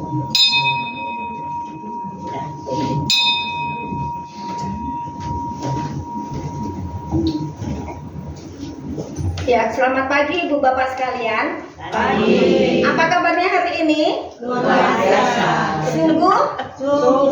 Ya, selamat pagi Ibu Bapak sekalian. Pagi. Apa kabarnya hari ini? Luar biasa. Sungguh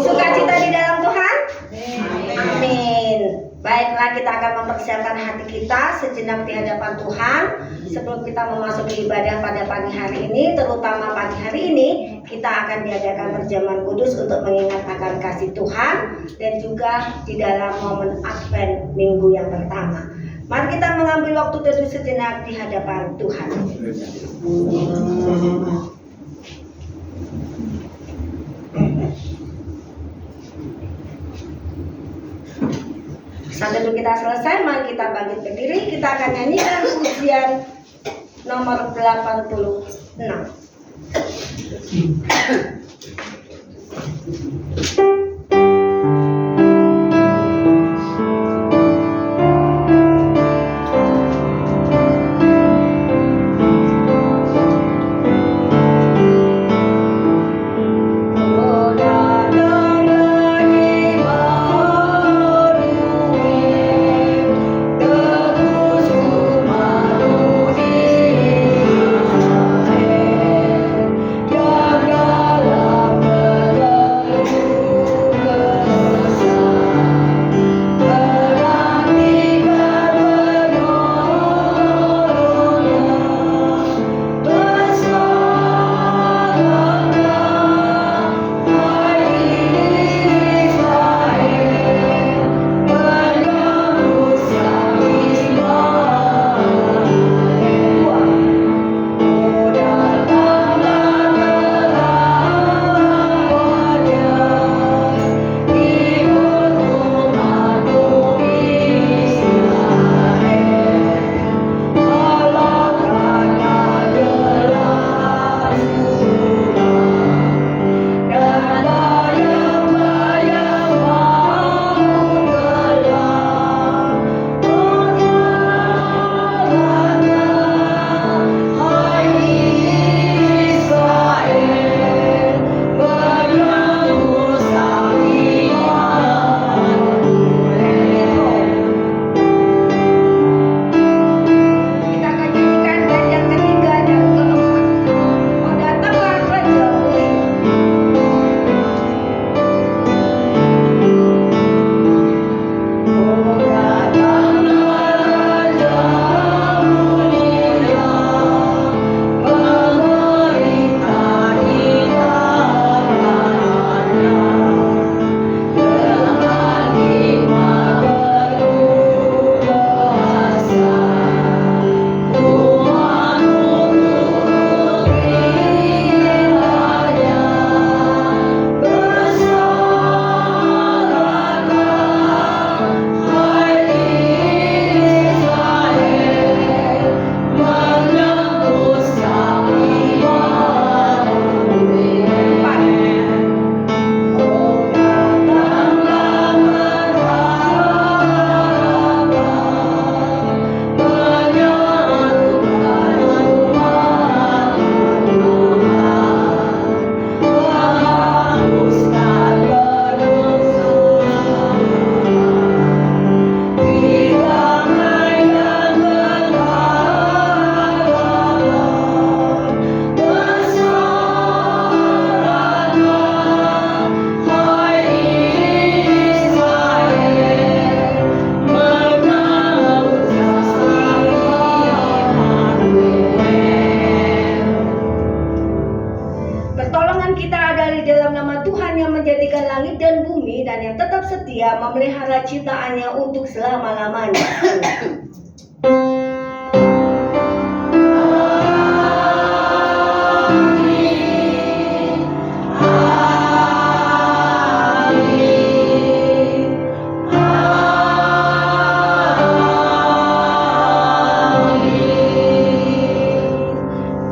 sukacita di dalam Tuhan? Amin. Amin. Baiklah, kita akan mempersiapkan hati kita sejenak di hadapan Tuhan sebelum kita memasuki ibadah pada pagi hari ini. Terutama pagi hari ini kita akan diadakan perjamuan kudus untuk mengingat akan kasih Tuhan dan juga di dalam momen Advent minggu yang pertama. Mari kita mengambil waktu teduh sejenak di hadapan Tuhan. Sampai kita selesai, mari kita bangkit berdiri. Kita akan nyanyikan pujian nomor 86. Memelihara ciptaannya untuk selama-lamanya.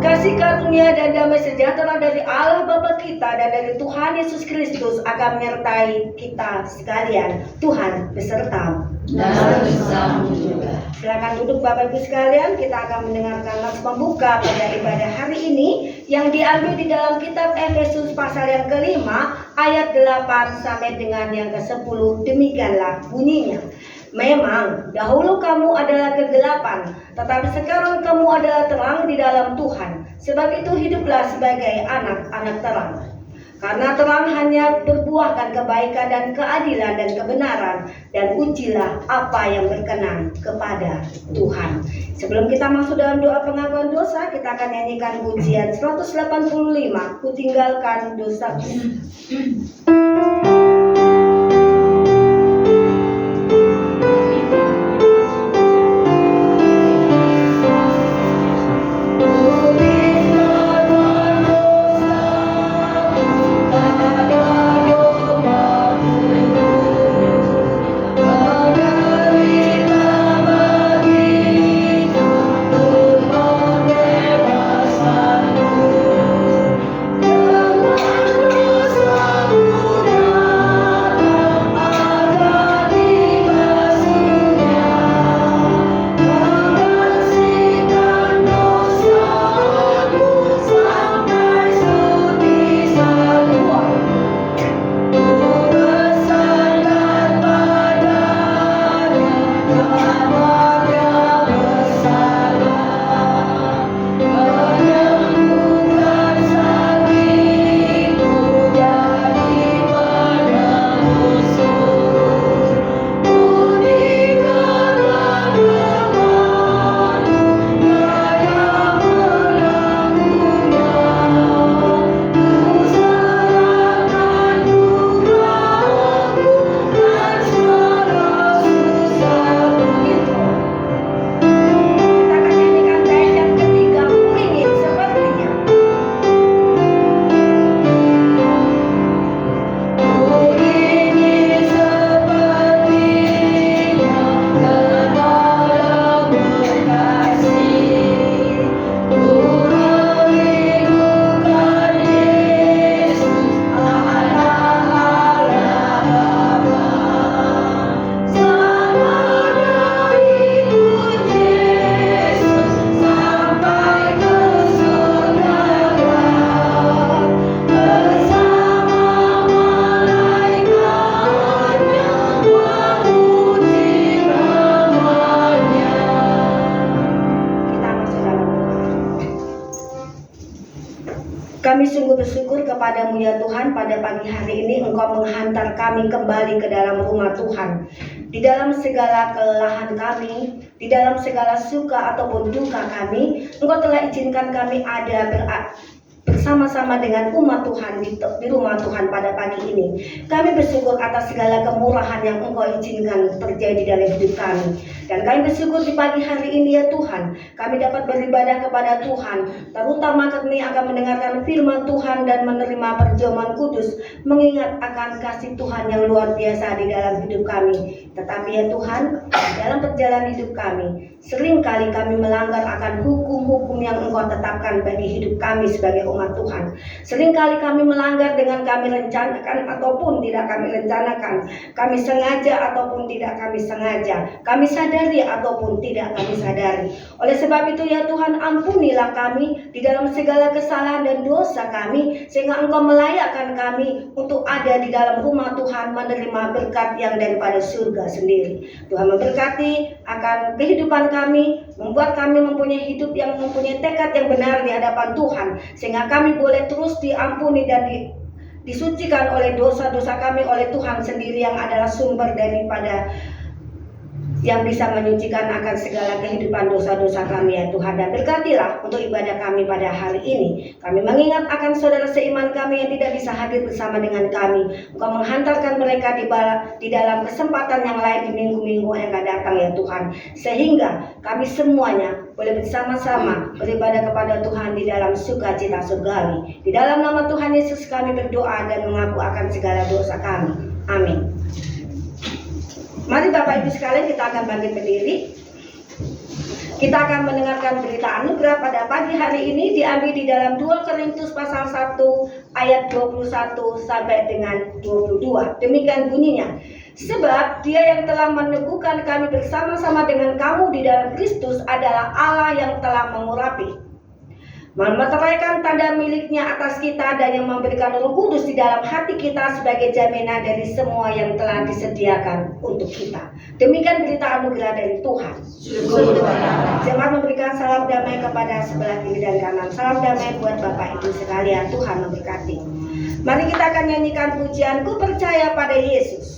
Kasih karunia dan damai sejahtera dari Allah Bapa kita dan dari Tuhan Yesus Kristus akan menyertai kita sekalian. Tuhan besertamu. Dan bersamamu juga. Silakan duduk Bapak Ibu sekalian, kita akan mendengarkan nas pembuka pada ibadah hari ini yang diambil di dalam kitab Efesus pasal yang kelima ayat 8 sampai dengan yang ke-10. Demikianlah bunyinya. Memang dahulu kamu adalah kegelapan, tetapi sekarang kamu adalah terang di dalam Tuhan. Sebab itu hiduplah sebagai anak-anak terang. Karena terang hanya berbuahkan kebaikan dan keadilan dan kebenaran, dan ujilah apa yang berkenan kepada Tuhan. Sebelum kita masuk dalam doa pengakuan dosa, kita akan nyanyikan pujian 185, Ku Tinggalkan Dosaku. Kami sungguh bersyukur kepadamu ya Tuhan, pada pagi hari ini Engkau menghantar kami kembali ke dalam rumah Tuhan. Di dalam segala kelelahan kami, di dalam segala suka ataupun duka kami, Engkau telah izinkan kami ada bersama-sama dengan umat Tuhan di rumah Tuhan pada pagi ini. Kami bersyukur atas segala kemurahan yang Engkau izinkan terjadi dalam hidup kami. Dan kami bersyukur di pagi hari ini ya Tuhan, kami dapat beribadah kepada Tuhan, terutama kami akan mendengarkan firman Tuhan dan menerima perjamuan kudus, mengingat akan kasih Tuhan yang luar biasa di dalam hidup kami. Tetapi ya Tuhan, dalam perjalanan hidup kami, seringkali kami melanggar akan hukum-hukum yang Engkau tetapkan bagi hidup kami sebagai umat Tuhan. Seringkali kami melanggar dengan kami rencanakan ataupun tidak kami rencanakan, kami sengaja ataupun tidak kami sengaja, kami sadari ataupun tidak kami sadari. Oleh sebab itu ya Tuhan, ampunilah kami di dalam segala kesalahan dan dosa kami, sehingga Engkau melayakkan kami untuk ada di dalam rumah Tuhan, menerima berkat yang daripada surga sendiri. Tuhan memberkati akan kehidupan kami, membuat kami mempunyai hidup yang mempunyai tekad yang benar di hadapan Tuhan, sehingga kami boleh terus diampuni dan disucikan oleh dosa-dosa kami oleh Tuhan sendiri, yang adalah sumber daripada yang bisa menyucikan akan segala kehidupan dosa-dosa kami ya Tuhan. Dan berkatilah untuk ibadah kami pada hari ini. Kami mengingat akan saudara seiman kami yang tidak bisa hadir bersama dengan kami. Engkau menghantarkan mereka di dalam kesempatan yang lain di minggu-minggu yang akan datang ya Tuhan, sehingga kami semuanya boleh bersama-sama beribadah kepada Tuhan di dalam sukacita surgawi. Di dalam nama Tuhan Yesus kami berdoa dan mengaku akan segala dosa kami. Amin. Mari Bapak Ibu sekalian, kita akan bangkit berdiri. Kita akan mendengarkan berita anugerah pada pagi hari ini, diambil di dalam 2 Korintus pasal 1 ayat 21 sampai dengan 22. Demikian bunyinya. Sebab dia yang telah meneguhkan kami bersama-sama dengan kamu di dalam Kristus adalah Allah yang telah mengurapi, memeteraikan tanda miliknya atas kita, dan yang memberikan Roh Kudus di dalam hati kita sebagai jaminan dari semua yang telah disediakan untuk kita. Demikian berita anugerah dari Tuhan. Jemaat memberikan salam damai kepada sebelah kiri dan kanan. Salam damai buat Bapak Ibu sekalian. Tuhan memberkati. Mari kita akan nyanyikan pujian Ku Percaya Pada Yesus.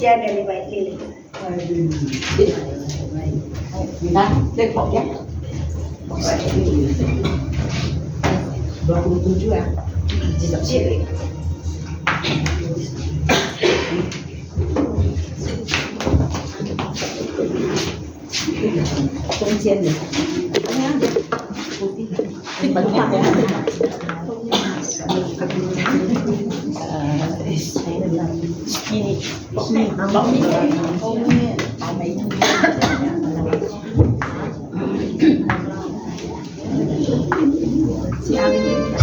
pujian dari Baik Lili. Nah, tengok ya. 27 ya. Ciri. Kuncian deh. Ini aja. Putih. Bentar ya. Ini ambak nih. Oh ini ada ini. Si Ali ini.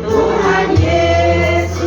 Tuhan Yesus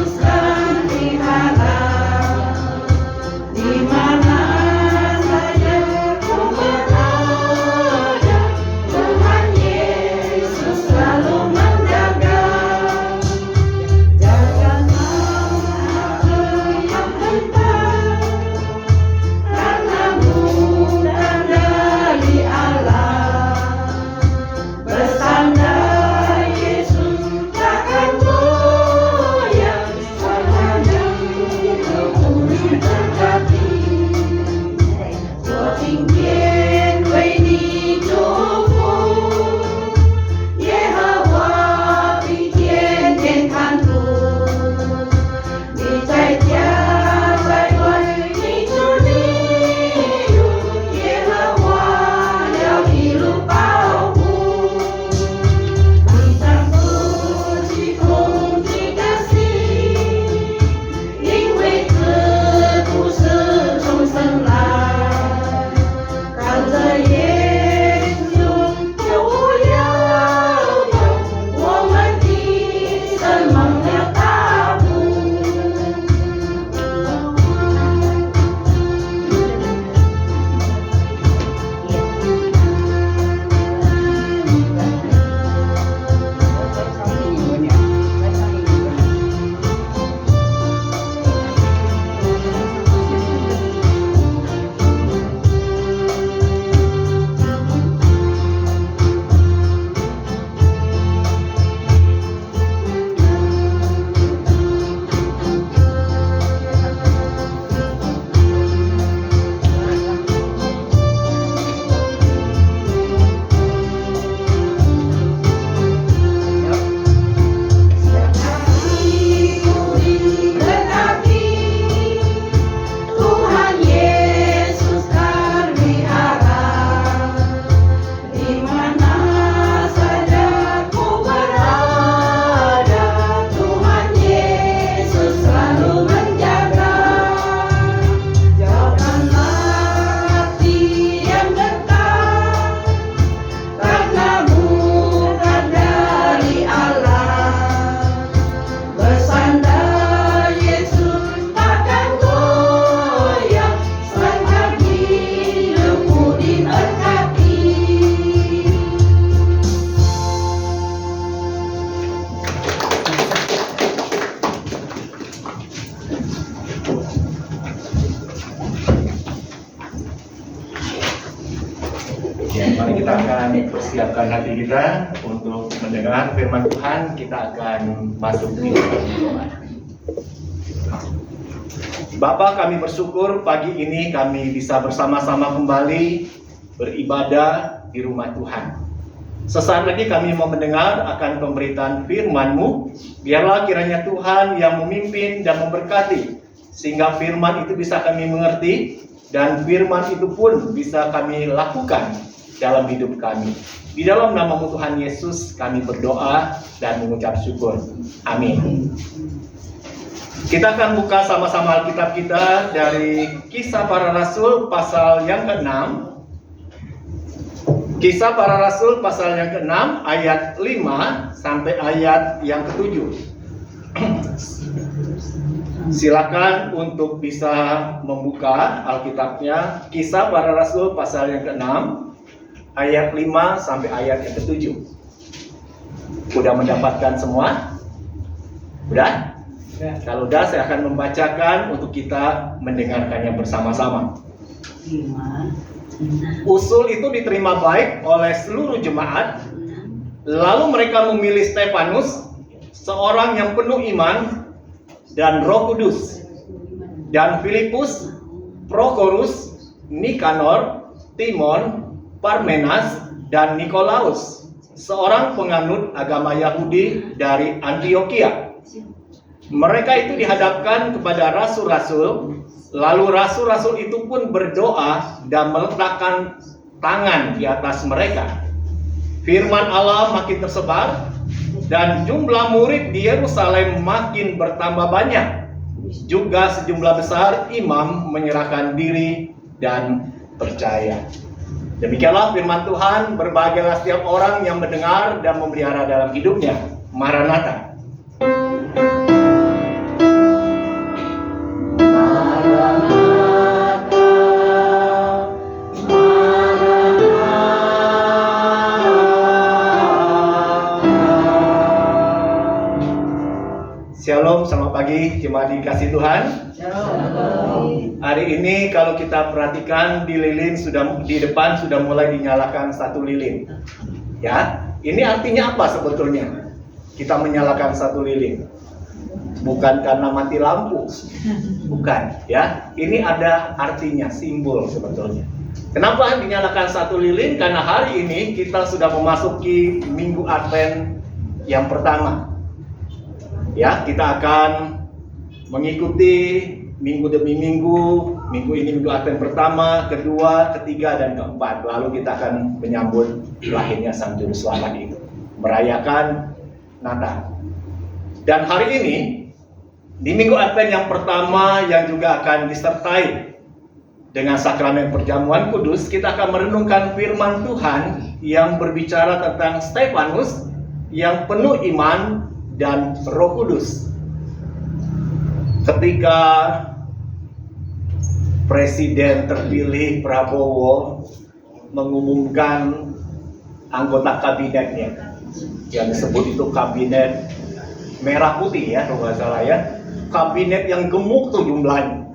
Ya, mari kita akan persiapkan hati kita untuk mendengar firman Tuhan. Kita akan masuk di dalam doa. Bapa, kami bersyukur pagi ini kami bisa bersama-sama kembali beribadah di rumah Tuhan. Sesaat lagi kami mau mendengar akan pemberitaan firman-Mu. Biarlah kiranya Tuhan yang memimpin dan memberkati, sehingga firman itu bisa kami mengerti, dan firman itu pun bisa kami lakukan dalam hidup kami. Di dalam nama Tuhan Yesus kami berdoa dan mengucap syukur. Amin. Kita akan buka sama-sama Alkitab kita dari Kisah Para Rasul pasal yang ke-6. Kisah Para Rasul pasal yang ke-6 ayat 5 sampai ayat yang ke-7. Silakan untuk bisa membuka Alkitabnya. Kisah Para Rasul pasal yang ke-6 ayat 5 sampai ayat yang ke-7. Udah mendapatkan semua? Udah? Kalau udah, saya akan membacakan untuk kita mendengarkannya bersama-sama. Usul itu diterima baik oleh seluruh jemaat. Lalu mereka memilih Stefanus, seorang yang penuh iman dan Roh Kudus, dan Filipus, Prokorus, Nikanor, Timon, Parmenas, dan Nikolaus, seorang penganut agama Yahudi dari Antioquia. Mereka itu dihadapkan kepada rasul-rasul, lalu rasul-rasul itu pun berdoa dan meletakkan tangan di atas mereka. Firman Allah makin tersebar, dan jumlah murid di Yerusalem makin bertambah banyak. Juga sejumlah besar imam menyerahkan diri dan percaya. Demikianlah firman Tuhan. Berbahagialah setiap orang yang mendengar dan memelihara dalam hidupnya. Maranatha. Shalom, selamat pagi, jemaat dikasih Tuhan. Shalom. Hari ini kalau kita perhatikan di lilin di depan sudah mulai dinyalakan satu lilin. Ya, ini artinya apa sebetulnya? Kita menyalakan satu lilin. Bukan karena mati lampu. Bukan, ya. Ini ada artinya, simbol sebetulnya. Kenapa dinyalakan satu lilin? Karena hari ini kita sudah memasuki Minggu Advent yang pertama. Ya, kita akan mengikuti minggu demi minggu. Minggu ini Minggu Advent pertama, kedua, ketiga, dan keempat. Lalu kita akan menyambut lahirnya Sang Juru Selamat itu, merayakan Natal. Dan hari ini di Minggu Advent yang pertama yang juga akan disertai dengan sakramen perjamuan kudus, kita akan merenungkan firman Tuhan yang berbicara tentang Stefanus yang penuh iman dan Roh Kudus. Ketika Presiden terpilih Prabowo mengumumkan anggota kabinetnya, yang disebut itu kabinet merah putih ya, kalau nggak salah ya, kabinet yang gemuk tuh jumlahnya.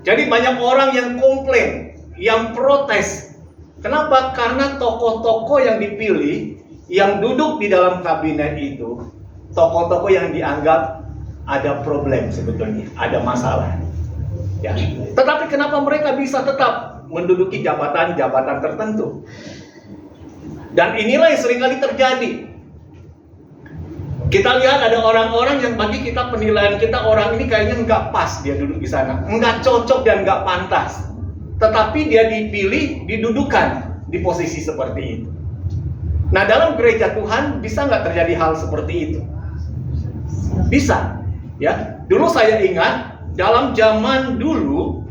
Jadi banyak orang yang komplain, yang protes. Kenapa? Karena tokoh-tokoh yang dipilih, yang duduk di dalam kabinet itu, tokoh-tokoh yang dianggap ada problem sebetulnya, ada masalah. Ya. Tetapi kenapa mereka bisa tetap menduduki jabatan-jabatan tertentu? Dan inilah yang seringkali terjadi. Kita lihat ada orang-orang yang bagi kita penilaian kita, orang ini kayaknya nggak pas dia duduk di sana, nggak cocok dan nggak pantas. Tetapi dia dipilih, didudukan di posisi seperti itu. Nah, dalam gereja Tuhan bisa nggak terjadi hal seperti itu? Bisa, ya. Dulu saya ingat dalam zaman dulu,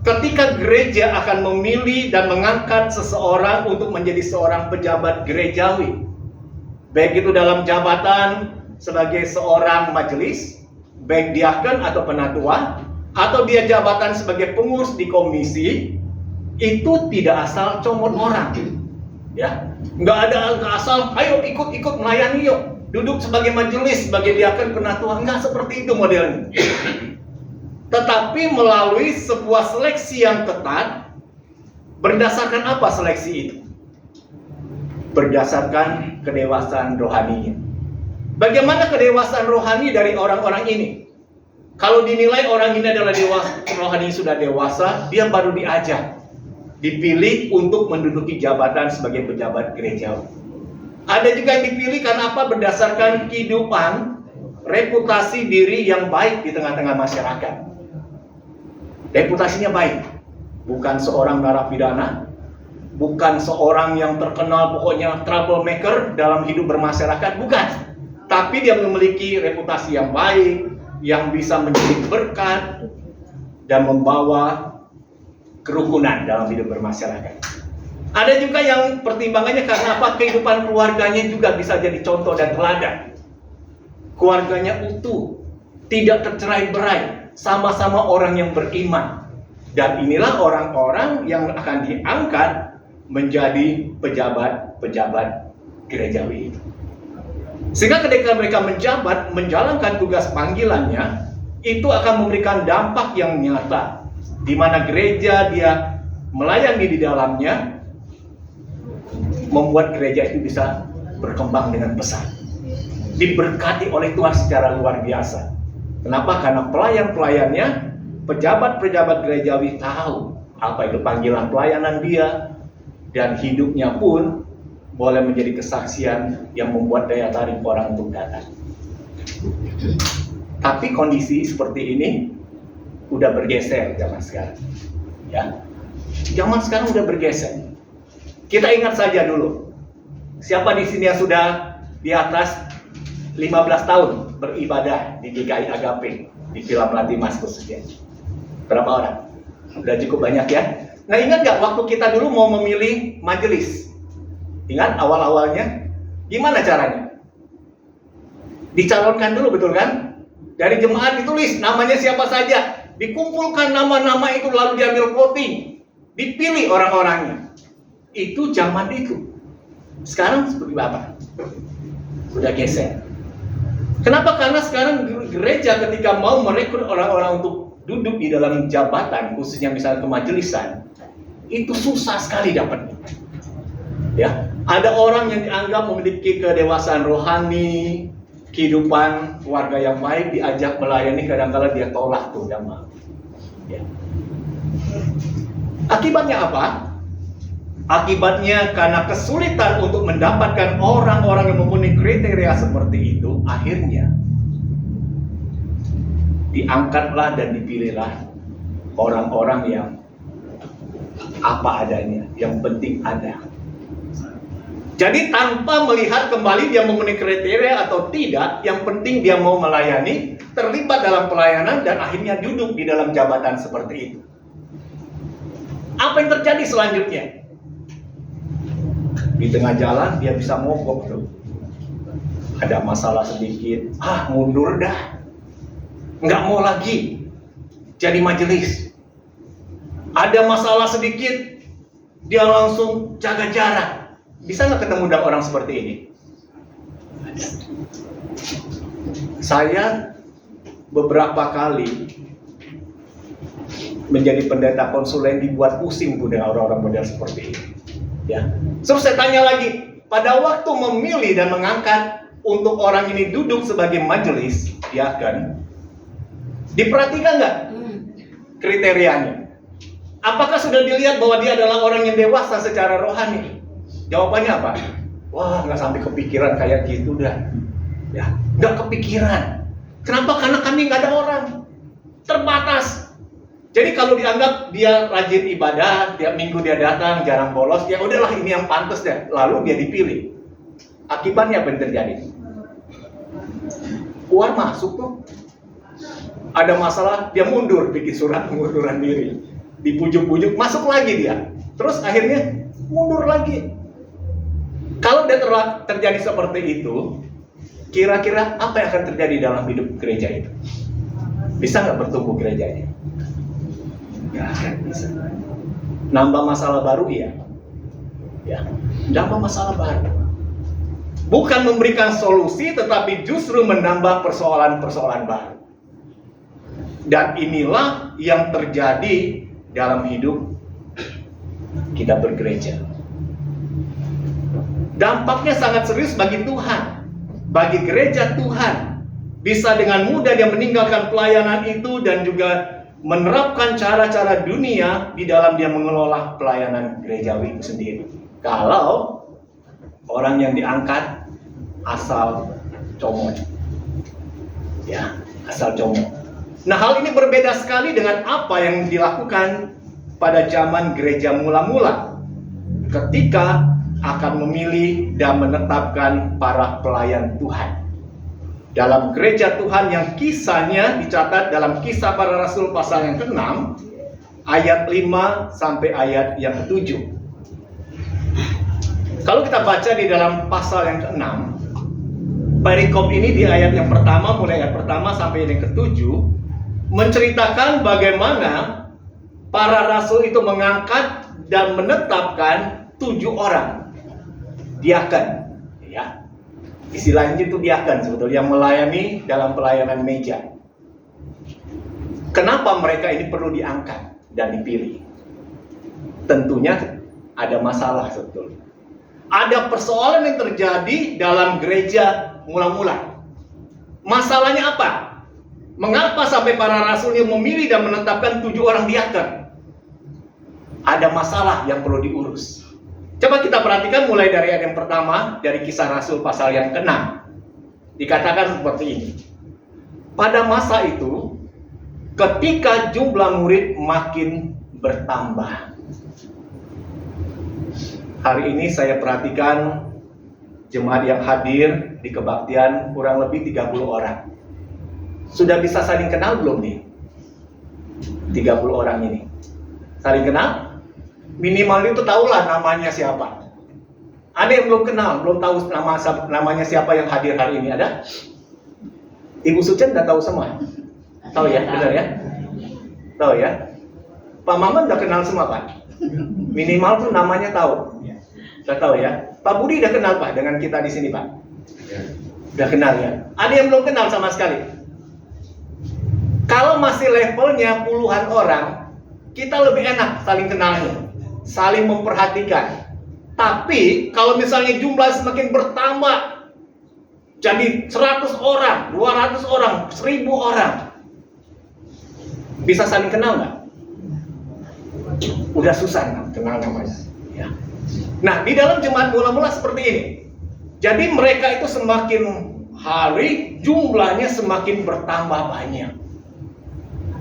ketika gereja akan memilih dan mengangkat seseorang untuk menjadi seorang pejabat gerejawi, baik itu dalam jabatan sebagai seorang majelis, baik diaken atau penatua, atau dia jabatan sebagai pengurus di komisi, itu tidak asal comot orang, ya. Nggak ada asal, ayo ikut melayani yuk. Duduk sebagai majelis, sebagai diaken, penatua, enggak seperti itu modelnya. Tetapi melalui sebuah seleksi yang ketat. Berdasarkan apa seleksi itu? berdasarkan kedewasaan rohaninya. Bagaimana kedewasaan rohani dari orang-orang ini? Kalau dinilai orang ini adalah dewasa, rohani sudah dewasa, dia baru diajak, dipilih untuk menduduki jabatan sebagai pejabat gereja. Ada juga yang dipilih karena apa? Berdasarkan kehidupan, reputasi diri yang baik di tengah-tengah masyarakat. Reputasinya baik, bukan seorang narapidana, bukan seorang yang terkenal pokoknya troublemaker dalam hidup bermasyarakat, bukan. Tapi dia memiliki reputasi yang baik, yang bisa menjadi berkat dan membawa kerukunan dalam hidup bermasyarakat. Ada juga yang pertimbangannya karena apa? Kehidupan keluarganya juga bisa jadi contoh dan teladan. Keluarganya utuh, tidak tercerai-berai, sama-sama orang yang beriman. Dan inilah orang-orang yang akan diangkat menjadi pejabat-pejabat gerejawi itu. Sehingga ketika mereka menjabat, menjalankan tugas panggilannya, itu akan memberikan dampak yang nyata, di mana gereja dia melayani di dalamnya, membuat gereja itu bisa berkembang dengan pesat, diberkati oleh Tuhan secara luar biasa. Kenapa? Karena pelayan-pelayannya, pejabat-pejabat gerejawi tahu apa itu panggilan pelayanan dia, dan hidupnya pun boleh menjadi kesaksian yang membuat daya tarik orang untuk datang. Tapi kondisi seperti ini udah bergeser zaman sekarang. Ya, zaman sekarang udah bergeser. Kita ingat saja dulu, siapa di sini yang sudah di atas 15 tahun beribadah di GKI Agape, di Villa Melati Mas khususnya? Berapa orang? Udah cukup banyak ya? Nah, ingat nggak waktu kita dulu mau memilih majelis? Ingat awal-awalnya? Gimana caranya? Dicalonkan dulu, betul kan? Dari jemaat ditulis namanya siapa saja, dikumpulkan nama-nama itu lalu diambil voting, dipilih orang-orangnya. Itu zaman itu. Sekarang seperti apa? Udah geser. Kenapa? Karena sekarang gereja ketika mau merekrut orang-orang untuk duduk di dalam jabatan, khususnya misalnya kemajelisan, itu susah sekali dapatnya. Ya, ada orang yang dianggap memiliki kedewasaan rohani, kehidupan keluarga yang baik, diajak melayani, kadang-kadang dia tolak tuh, dan maaf. Ya. Akibatnya apa? Akibatnya karena kesulitan untuk mendapatkan orang-orang yang memenuhi kriteria seperti itu, akhirnya diangkatlah dan dipilihlah orang-orang yang apa adanya, yang penting ada. Jadi tanpa melihat kembali dia memenuhi kriteria atau tidak, yang penting dia mau melayani, terlibat dalam pelayanan, dan akhirnya duduk di dalam jabatan seperti itu. Apa yang terjadi selanjutnya? Di tengah jalan dia bisa mogok tuh. Ada masalah sedikit, mundur dah. Nggak mau lagi jadi majelis. Ada masalah sedikit, dia langsung jaga jarak. Bisa nggak ketemu dengan orang seperti ini? Saya beberapa kali menjadi pendeta konsulen dibuat pusing tuh dengan orang-orang model seperti ini. Ya. Terus saya tanya lagi, pada waktu memilih dan mengangkat untuk orang ini duduk sebagai majelis, ya kan? Diperhatikan nggak kriterianya? Apakah sudah dilihat bahwa dia adalah orang yang dewasa secara rohani? Jawabannya apa? Wah, nggak sampai kepikiran kayak gitu dah. Ya, nggak kepikiran. Kenapa? Karena kami nggak ada orang, terbatas. Jadi kalau dianggap dia rajin ibadah, tiap minggu dia datang, jarang bolos, ya udahlah ini yang pantas deh. Lalu dia dipilih. Akibatnya apa yang terjadi? Keluar masuk tuh. Ada masalah, dia mundur, bikin surat pengunduran diri. Dipujuk-pujuk, masuk lagi dia. Terus akhirnya mundur lagi. Kalau dia terjadi seperti itu, kira-kira apa yang akan terjadi dalam hidup gereja itu? Bisa nggak bertumbuh gerejanya? Nggak akan bisa. Nambah masalah baru ya? Ya, nambah masalah baru. Bukan memberikan solusi, tetapi justru menambah persoalan-persoalan baru. Dan inilah yang terjadi dalam hidup kita bergereja. dampaknya sangat serius bagi Tuhan, bagi gereja Tuhan. Bisa dengan mudah dia meninggalkan pelayanan itu dan juga menerapkan cara-cara dunia di dalam dia mengelola pelayanan gerejawi itu sendiri. Kalau orang yang diangkat asal comot, ya, asal comot. Nah, hal ini berbeda sekali dengan apa yang dilakukan pada zaman gereja mula-mula, ketika akan memilih dan menetapkan para pelayan Tuhan. Dalam gereja Tuhan yang kisahnya dicatat dalam Kisah Para Rasul pasal yang ke-6 ayat 5 sampai ayat yang ke-7. Kalau kita baca di dalam pasal yang ke-6, perikop ini di ayat yang pertama, mulai ayat pertama sampai yang ke-7, menceritakan bagaimana para rasul itu mengangkat dan menetapkan 7 orang diaken, ya. Istilahnya itu diaken sebetulnya, yang melayani dalam pelayanan meja. Kenapa mereka ini perlu diangkat dan dipilih? Tentunya ada masalah sebetulnya. Ada persoalan yang terjadi dalam gereja mula-mula. Masalahnya apa? Mengapa sampai para rasul yang memilih dan menetapkan 7 orang diaken? Ada masalah yang perlu diurus. Coba kita perhatikan mulai dari ayat yang pertama dari Kisah Rasul pasal yang ke-6. Dikatakan seperti ini. Pada masa itu, ketika jumlah murid makin bertambah. Hari ini saya perhatikan jemaat yang hadir di kebaktian kurang lebih 30 orang. Sudah bisa saling kenal belum nih? 30 orang ini. Saling kenal? Minimal itu tahulah namanya siapa. Ada yang belum kenal, belum tahu namanya siapa yang hadir hari ini, ada? Ibu Sucen udah tahu semua? Tahu ya, benar ya? Tahu ya? Pak Maman udah kenal semua, Pak? Minimal tuh namanya tahu. Udah tahu ya? Pak Budi udah kenal, Pak, dengan kita di sini, Pak? Udah kenal ya? Ada yang belum kenal sama sekali? Kalau masih levelnya puluhan orang, kita lebih enak saling kenalnya, saling memperhatikan. Tapi kalau misalnya jumlah semakin bertambah, jadi 100 orang, 200 orang, 1000 orang, bisa saling kenal nggak? Udah susah nggak kenal namanya. Ya. Nah, di dalam jemaat mula-mula seperti ini. Jadi mereka itu semakin hari jumlahnya semakin bertambah banyak.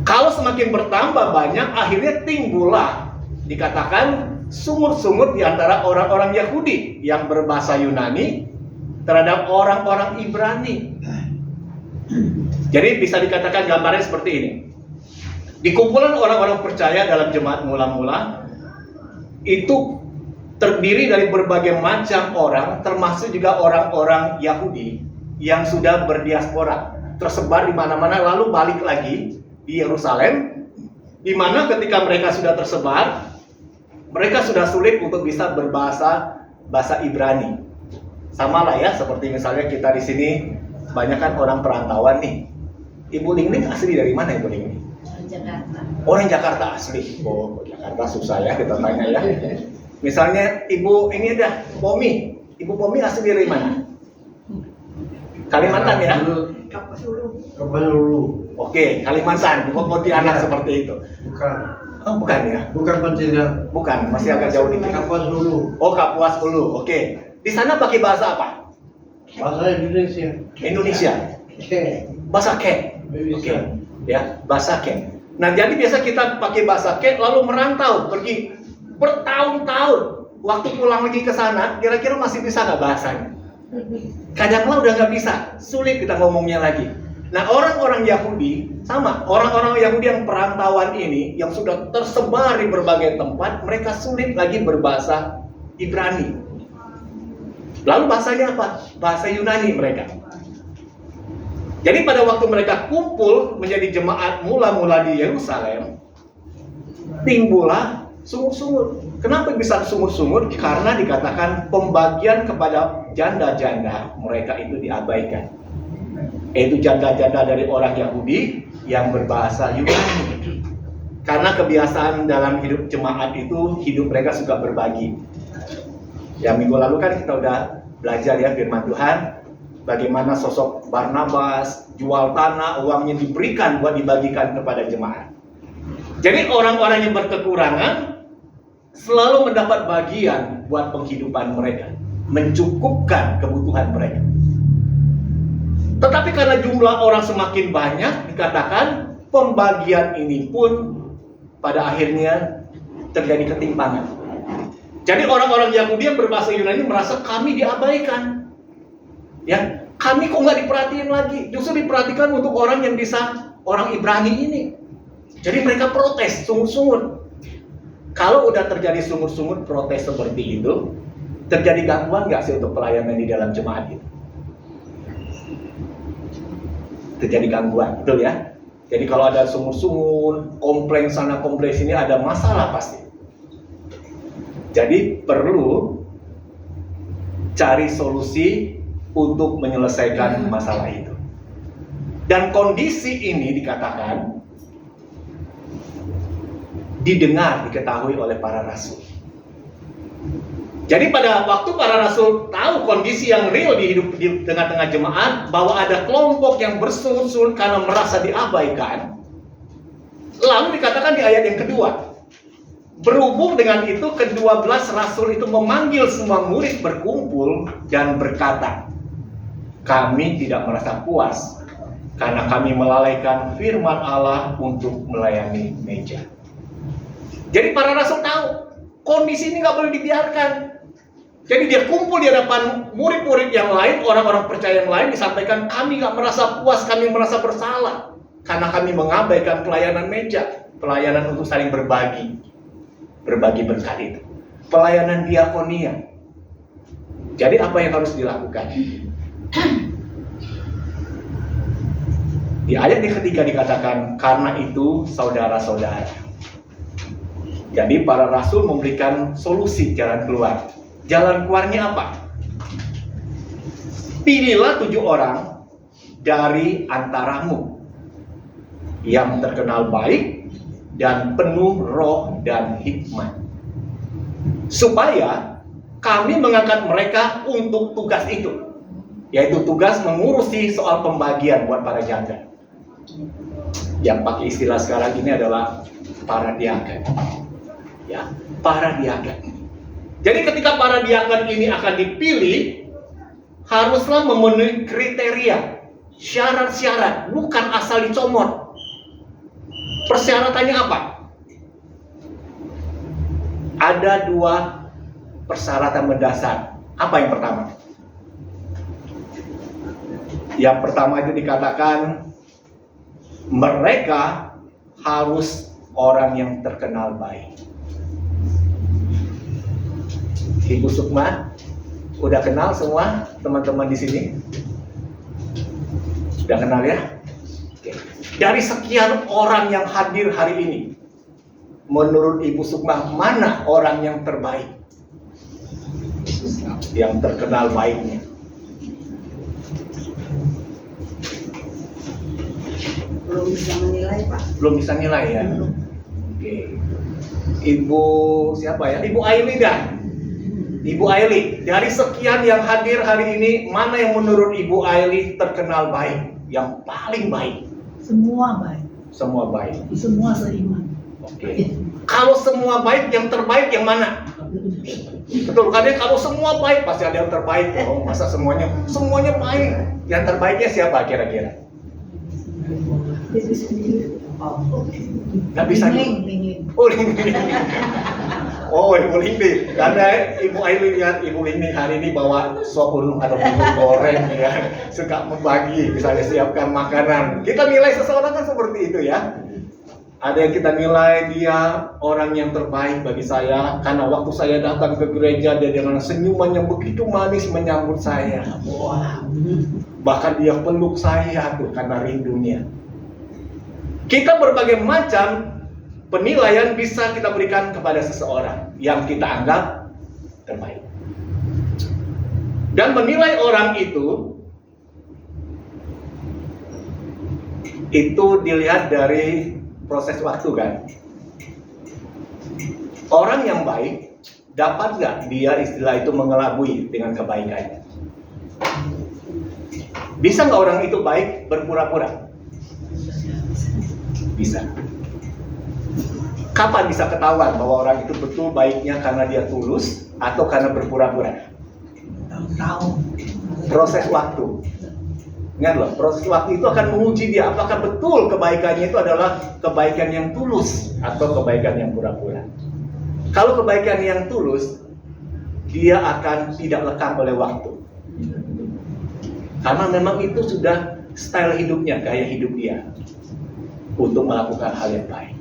Kalau semakin bertambah banyak, akhirnya timbullah dikatakan sungut-sungut di antara orang-orang Yahudi yang berbahasa Yunani terhadap orang-orang Ibrani. Jadi bisa dikatakan gambarnya seperti ini. Di kumpulan orang-orang percaya dalam jemaat mula-mula itu terdiri dari berbagai macam orang, termasuk juga orang-orang Yahudi yang sudah berdiaspora, tersebar di mana-mana lalu balik lagi di Yerusalem, di mana ketika mereka sudah tersebar, mereka sudah sulit untuk bisa berbahasa Ibrani. Sama lah ya, seperti misalnya kita di sini banyak kan orang perantauan nih. Ibu Lingling asli dari mana, Ibu Lingling? Jakarta. Orang Jakarta asli. Oh, Jakarta susah ya kita tanya ya. Misalnya Ibu ini ada Pomi. Ibu Pomi asli dari mana? Kalimantan ya? Kapas dulu. Oke, Kalimantan, bukan Pontianak seperti itu. Bukan. Oh, bukan ya? Bukan Pontianak. Bukan, masih agak jauh dikit. Kapuas dulu. Oh, Kapuas Hulu. Oke. Di sana pakai bahasa apa? Bahasa Indonesia. Indonesia. Oke. Bahasa Kek. Oke. Ya, bahasa Kek. Nah, jadi biasa kita pakai bahasa Kek lalu merantau, pergi bertahun-tahun. Waktu pulang lagi ke sana, kira-kira masih bisa nggak bahasanya? Kadang-kadang udah nggak bisa, sulit kita ngomongnya lagi. Nah, orang-orang Yahudi sama, orang-orang Yahudi yang perantauan ini yang sudah tersebar di berbagai tempat, mereka sulit lagi berbahasa Ibrani. Lalu bahasanya apa? Bahasa Yunani mereka. Jadi pada waktu mereka kumpul menjadi jemaat mula-mula di Yerusalem, timbullah sungut-sungut. Kenapa bisa sungut-sungut? Karena dikatakan pembagian kepada janda-janda mereka itu diabaikan. Yaitu janda-janda dari orang Yahudi yang berbahasa Yunani. Karena kebiasaan dalam hidup jemaat itu, hidup mereka suka berbagi. Ya minggu lalu kan kita udah belajar ya firman Tuhan, bagaimana sosok Barnabas jual tanah, uangnya diberikan buat dibagikan kepada jemaat. Jadi orang-orang yang berkekurangan selalu mendapat bagian buat penghidupan mereka, mencukupkan kebutuhan mereka. Tetapi karena jumlah orang semakin banyak, dikatakan pembagian ini pun pada akhirnya terjadi ketimpangan. Jadi orang-orang Yahudi yang berbahasa Yunani merasa kami diabaikan. Ya, kami kok nggak diperhatiin lagi? Justru diperhatikan untuk orang yang bisa orang Ibrani ini. Jadi mereka protes, sungut-sungut. Kalau udah terjadi sungut-sungut protes seperti itu, terjadi gangguan nggak sih untuk pelayanan di dalam jemaat itu? Terjadi gangguan, betul ya? Jadi kalau ada sungut-sungut, komplain sana komplain sini, ada masalah pasti. Jadi perlu cari solusi untuk menyelesaikan masalah itu. Dan kondisi ini dikatakan didengar, diketahui oleh para rasul. Jadi pada waktu para rasul tahu kondisi yang real di tengah-tengah jemaat, bahwa ada kelompok yang bersungut-sungut karena merasa diabaikan, lalu dikatakan di ayat yang kedua, berhubung dengan itu ke-12 rasul itu memanggil semua murid berkumpul dan berkata, kami tidak merasa puas karena kami melalaikan firman Allah untuk melayani meja. Jadi para rasul tahu kondisi ini nggak boleh dibiarkan. Jadi dia kumpul di hadapan murid-murid yang lain, orang-orang percaya yang lain, disampaikan kami nggak merasa puas, kami merasa bersalah karena kami mengabaikan pelayanan meja, pelayanan untuk saling berbagi berkat itu, pelayanan diakonia. Jadi apa yang harus dilakukan? Di ayat yang ketiga dikatakan, karena itu saudara-saudara. Jadi para rasul memberikan solusi jalan keluar. Jalan keluarnya apa? Pilihlah 7 orang dari antaramu yang terkenal baik dan penuh roh dan hikmat, supaya kami mengangkat mereka untuk tugas itu, yaitu tugas mengurusi soal pembagian buat para janda. Yang pakai istilah sekarang ini adalah para diaken. Ya, para diaken. Jadi ketika para diaken ini akan dipilih, haruslah memenuhi kriteria, syarat-syarat, bukan asal dicomot. Persyaratannya apa? Ada 2 persyaratan mendasar. Apa yang pertama? Yang pertama itu dikatakan mereka harus orang yang terkenal baik. Ibu Sukma, udah kenal semua teman-teman di sini? Udah kenal ya? Oke. Dari sekian orang yang hadir hari ini, menurut Ibu Sukma, mana orang yang terbaik? Yang terkenal baiknya? Belum bisa menilai, Pak. Belum bisa nilai ya? Oke. Ibu siapa ya? Ibu Aili dah. Ibu Aili, dari sekian yang hadir hari ini, mana yang menurut Ibu Aili terkenal baik? Yang paling baik? Semua baik. Semua baik. Semua seiman. Oke. Kalau semua baik, yang terbaik yang mana? Betul, karena kalau semua baik pasti ada yang terbaik. Oh, masa semuanya baik? Yang terbaiknya siapa kira-kira? Gak bisa nih. Oh, oh, Ibu Lindi. Karena Ibu Aili lihat Ibu Lindi hari ini bawa sop ulung atau bihun goreng ya, suka membagi, misalnya siapkan makanan. Kita nilai seseorang kan seperti itu ya. Ada yang kita nilai dia orang yang terbaik bagi saya karena waktu saya datang ke gereja dia dengan senyuman yang begitu manis menyambut saya. Wah, bahkan dia peluk saya tuh karena rindunya. Kita berbagai macam penilaian bisa kita berikan kepada seseorang yang kita anggap terbaik. Dan menilai orang itu dilihat dari proses waktu kan. Orang yang baik dapat nggak dia istilah itu mengelabui dengan kebaikannya? Bisa nggak orang itu baik berpura-pura? Bisa. Kapan bisa ketahuan bahwa orang itu betul baiknya karena dia tulus atau karena berpura-pura? Proses waktu. Ingat loh, proses waktu itu akan menguji dia apakah betul kebaikannya itu adalah kebaikan yang tulus atau kebaikan yang pura-pura. Kalau kebaikan yang tulus, dia akan tidak lekang oleh waktu. Karena memang itu sudah style hidupnya, gaya hidup dia untuk melakukan hal yang baik.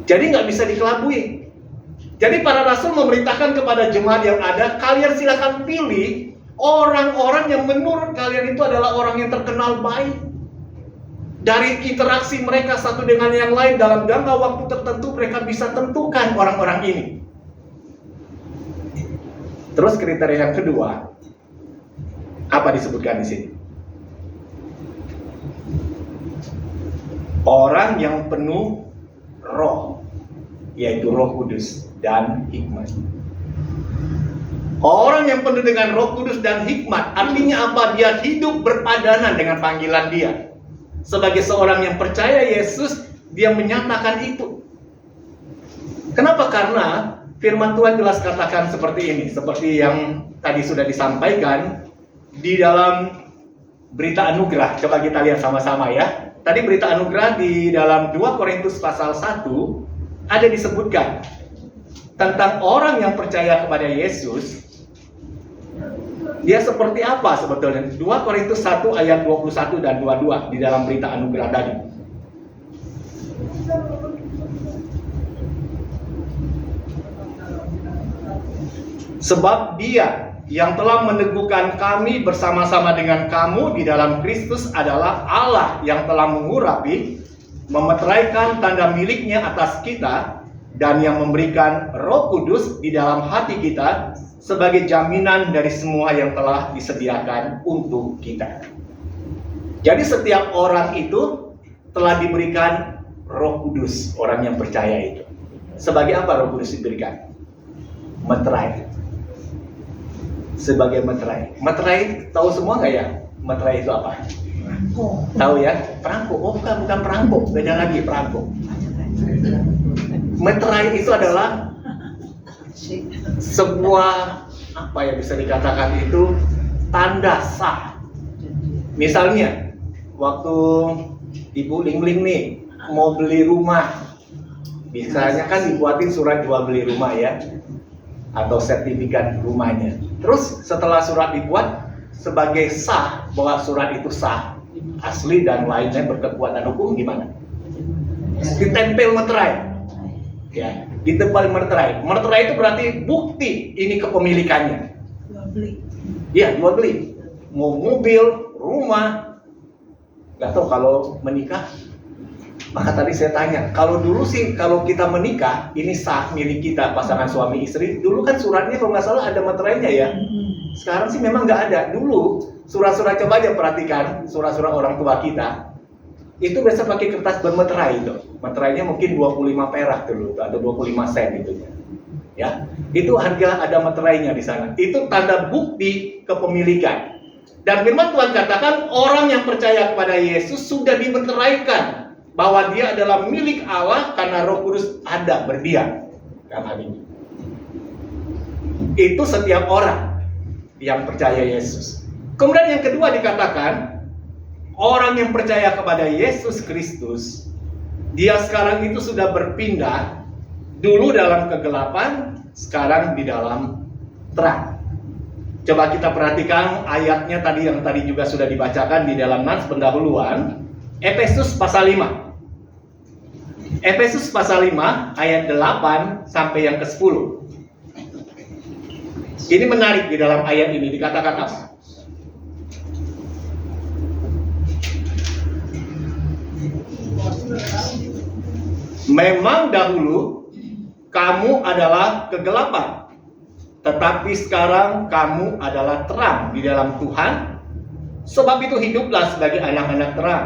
Jadi nggak bisa dikelabui. Jadi para rasul memerintahkan kepada jemaat yang ada, kalian silakan pilih orang-orang yang menurut kalian itu adalah orang yang terkenal baik. Dari interaksi mereka satu dengan yang lain dalam jangka waktu tertentu, mereka bisa tentukan orang-orang ini. Terus kriteria yang kedua, apa disebutkan di sini? Orang yang penuh roh, yaitu Roh Kudus dan hikmat. Orang yang penuh dengan Roh Kudus dan hikmat, artinya apa? Dia hidup berpadanan dengan panggilan dia. Sebagai seorang yang percaya Yesus, dia menyatakan itu. Kenapa? Karena firman Tuhan jelas katakan seperti ini, seperti yang tadi sudah disampaikan di dalam berita anugerah. Coba kita lihat sama-sama ya. Tadi berita anugerah di dalam 2 Korintus pasal 1 ada disebutkan tentang orang yang percaya kepada Yesus. Dia seperti apa sebetulnya? 2 Korintus 1 ayat 21 dan 22 di dalam berita anugerah tadi. Sebab dia yang telah meneguhkan kami bersama-sama dengan kamu di dalam Kristus adalah Allah yang telah mengurapi, memeteraikan tanda miliknya atas kita, dan yang memberikan Roh Kudus di dalam hati kita sebagai jaminan dari semua yang telah disediakan untuk kita. Jadi setiap orang itu telah diberikan Roh Kudus, orang yang percaya itu. Sebagai apa Roh Kudus diberikan? Meterai. Sebagai meterai. Meterai tahu semua nggak ya? Meterai itu apa? Tahu ya? Perangko. Oh bukan perangko, beda lagi perangko. Meterai itu adalah sebuah apa ya bisa dikatakan itu tanda sah. Misalnya waktu Ibu Ling-Ling nih mau beli rumah, biasanya kan dibuatin surat jual beli rumah ya, atau sertifikat rumahnya. Terus setelah surat dibuat sebagai sah bahwa surat itu sah, asli dan lainnya berkekuatan hukum, gimana? Ditempel meterai. Ya, ditempel meterai. Meterai itu berarti bukti ini kepemilikannya. Jual beli. Iya, jual beli. Mau mobil, rumah. Gak tahu kalau menikah. Maka tadi saya tanya, kalau dulu sih kalau kita menikah, ini sah milik kita, pasangan suami istri. Dulu kan suratnya kalau nggak salah ada meterainya ya. Sekarang sih memang nggak ada. Dulu surat-surat, coba aja perhatikan surat-surat orang tua kita. Itu biasa pakai kertas bermeterai itu. Meterainya mungkin 25 perak dulu atau 25 sen gitu ya. Itu harga ada meterainya di sana. Itu tanda bukti kepemilikan. Dan firman Tuhan katakan orang yang percaya kepada Yesus sudah dimeteraikan bahwa dia adalah milik Allah karena Roh Kudus ada berdiam dalam hatinya. Itu setiap orang yang percaya Yesus. Kemudian yang kedua dikatakan orang yang percaya kepada Yesus Kristus, dia sekarang itu sudah berpindah, dulu dalam kegelapan, sekarang di dalam terang. Coba kita perhatikan ayatnya tadi yang tadi juga sudah dibacakan di dalam nats pendahuluan, Efesus pasal 5. Efesus pasal 5 ayat 8 sampai yang ke-10. Ini menarik di dalam ayat ini dikatakan apa? Memang dahulu kamu adalah kegelapan, tetapi sekarang kamu adalah terang di dalam Tuhan. Sebab itu hiduplah sebagai anak-anak terang.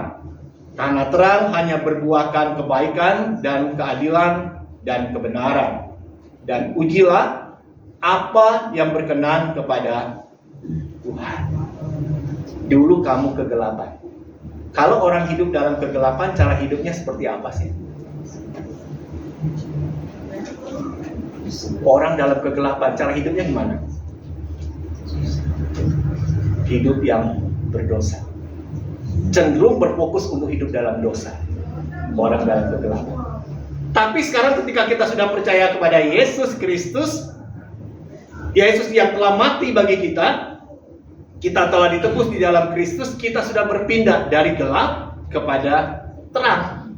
Karena terang hanya berbuahkan kebaikan dan keadilan dan kebenaran. dan ujilah apa yang berkenan kepada Tuhan. Dulu kamu kegelapan. Kalau orang hidup dalam kegelapan, cara hidupnya seperti apa sih? Orang dalam kegelapan, cara hidupnya gimana? Hidup yang berdosa. Cenderung berfokus untuk hidup dalam dosa. Orang dalam kegelapan. Tapi sekarang ketika kita sudah percaya kepada Yesus Kristus, Yesus yang telah mati bagi kita telah ditebus di dalam Kristus, kita sudah berpindah dari gelap kepada terang.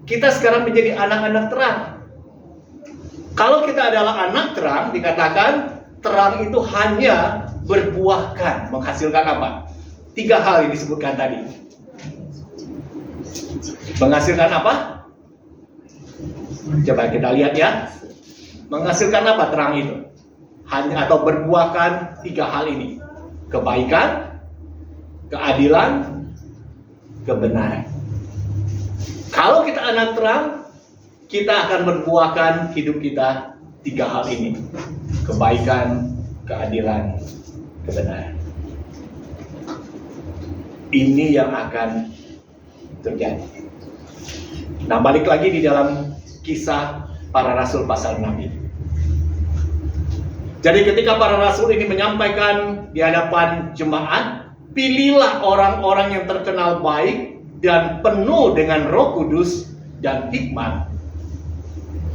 Kita sekarang menjadi anak-anak terang. Kalau kita adalah anak terang, dikatakan terang itu hanya berbuahkan, menghasilkan apa? 3 hal yang disebutkan tadi. Menghasilkan apa? Coba kita lihat ya. Menghasilkan apa terang itu? Hanya atau berbuahkan 3 hal ini. Kebaikan, keadilan, kebenaran. Kalau kita anak terang, kita akan berbuahkan hidup kita 3 hal ini. Kebaikan, keadilan, kebenaran. Ini yang akan terjadi. Nah, balik lagi di dalam kisah para rasul pasal 6 ini. Jadi ketika para rasul ini menyampaikan di hadapan jemaat, pilihlah orang-orang yang terkenal baik dan penuh dengan Roh Kudus dan hikmat.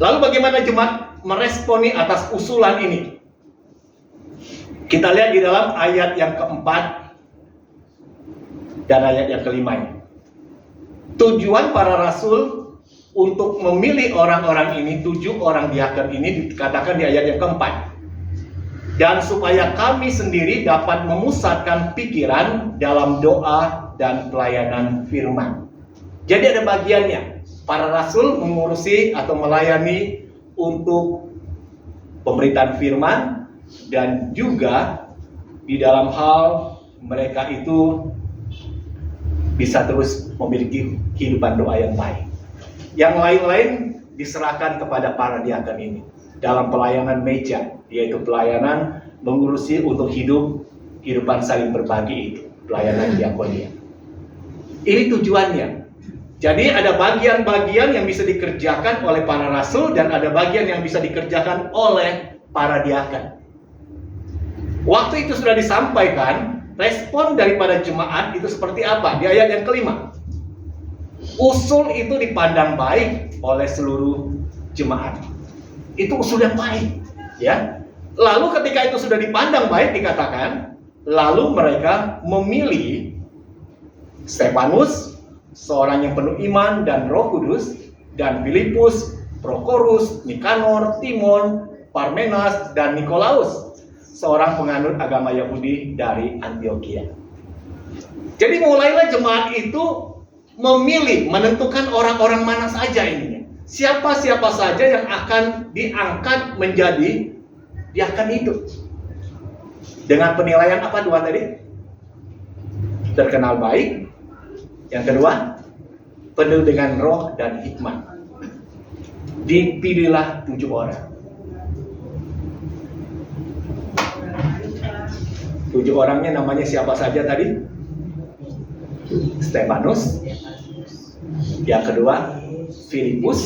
Lalu bagaimana jemaat meresponi atas usulan ini? Kita lihat di dalam ayat yang keempat dan ayat yang kelima ini. Tujuan para rasul untuk memilih orang-orang ini, 7 orang diaken ini dikatakan di ayat yang keempat. Dan supaya kami sendiri dapat memusatkan pikiran dalam doa dan pelayanan firman. Jadi ada bagiannya. Para rasul mengurusi atau melayani untuk pemberitaan firman, dan juga di dalam hal mereka itu bisa terus memiliki kehidupan doa yang baik. Yang lain-lain diserahkan kepada para diaken ini dalam pelayanan meja, yaitu pelayanan mengurusi untuk kehidupan saling berbagi itu, pelayanan diakonia. Ini tujuannya. Jadi ada bagian-bagian yang bisa dikerjakan oleh para rasul dan ada bagian yang bisa dikerjakan oleh para diaken. Waktu itu sudah disampaikan, respon daripada jemaat itu seperti apa? Di ayat yang kelima. Usul itu dipandang baik oleh seluruh jemaat. Itu usul yang baik, ya. Lalu ketika itu sudah dipandang baik, dikatakan, lalu mereka memilih Stefanus, seorang yang penuh iman dan Roh Kudus, dan Filipus, Prokorus, Nikanor, Timon, Parmenas, dan Nikolaus, seorang penganut agama Yahudi dari Antioquia. Jadi mulailah jemaat itu memilih, menentukan orang-orang mana saja ininya. Siapa-siapa saja yang akan diangkat menjadi diaken itu. Dengan penilaian apa 2 tadi? Terkenal baik. Yang kedua, penuh dengan roh dan hikmat. Dipilihlah 7 orang. 7 orangnya namanya siapa saja tadi? Stefanus. Yang kedua, Filipus.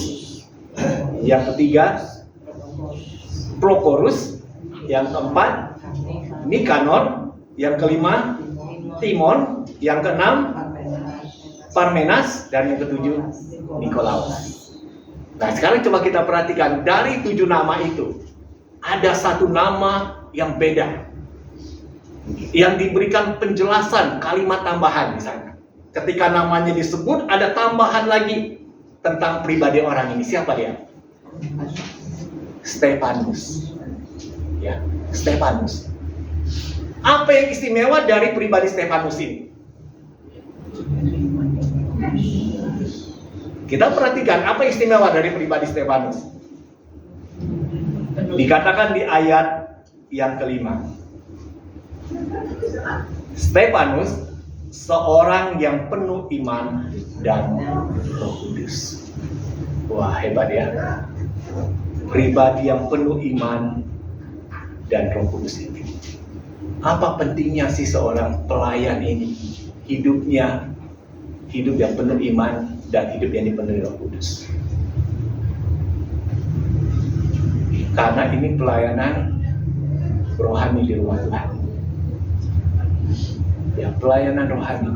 Yang ketiga, Prokorus. Yang keempat, Nikanor. Yang kelima, Timon. Yang keenam, Parmenas. Dan yang ketujuh, Nikolaus. Nah, sekarang coba kita perhatikan, dari 7 nama itu ada 1 nama yang beda, yang diberikan penjelasan kalimat tambahan di sana. Ketika namanya disebut, ada tambahan lagi tentang pribadi orang ini. Siapa dia? Stefanus. Ya, Stefanus. Apa yang istimewa dari pribadi Stefanus ini? Kita perhatikan apa istimewa dari pribadi Stefanus. Dikatakan di ayat yang kelima. Stefanus seorang yang penuh iman dan Roh Kudus. Wah, hebat ya. pribadi yang penuh iman dan Roh Kudus ini. Apa pentingnya sih seorang pelayan ini? Hidupnya hidup yang penuh iman dan hidup yang dipenuhi Roh Kudus. Karena ini pelayanan rohani di rumah Tuhan. Ya, pelayanan rohani.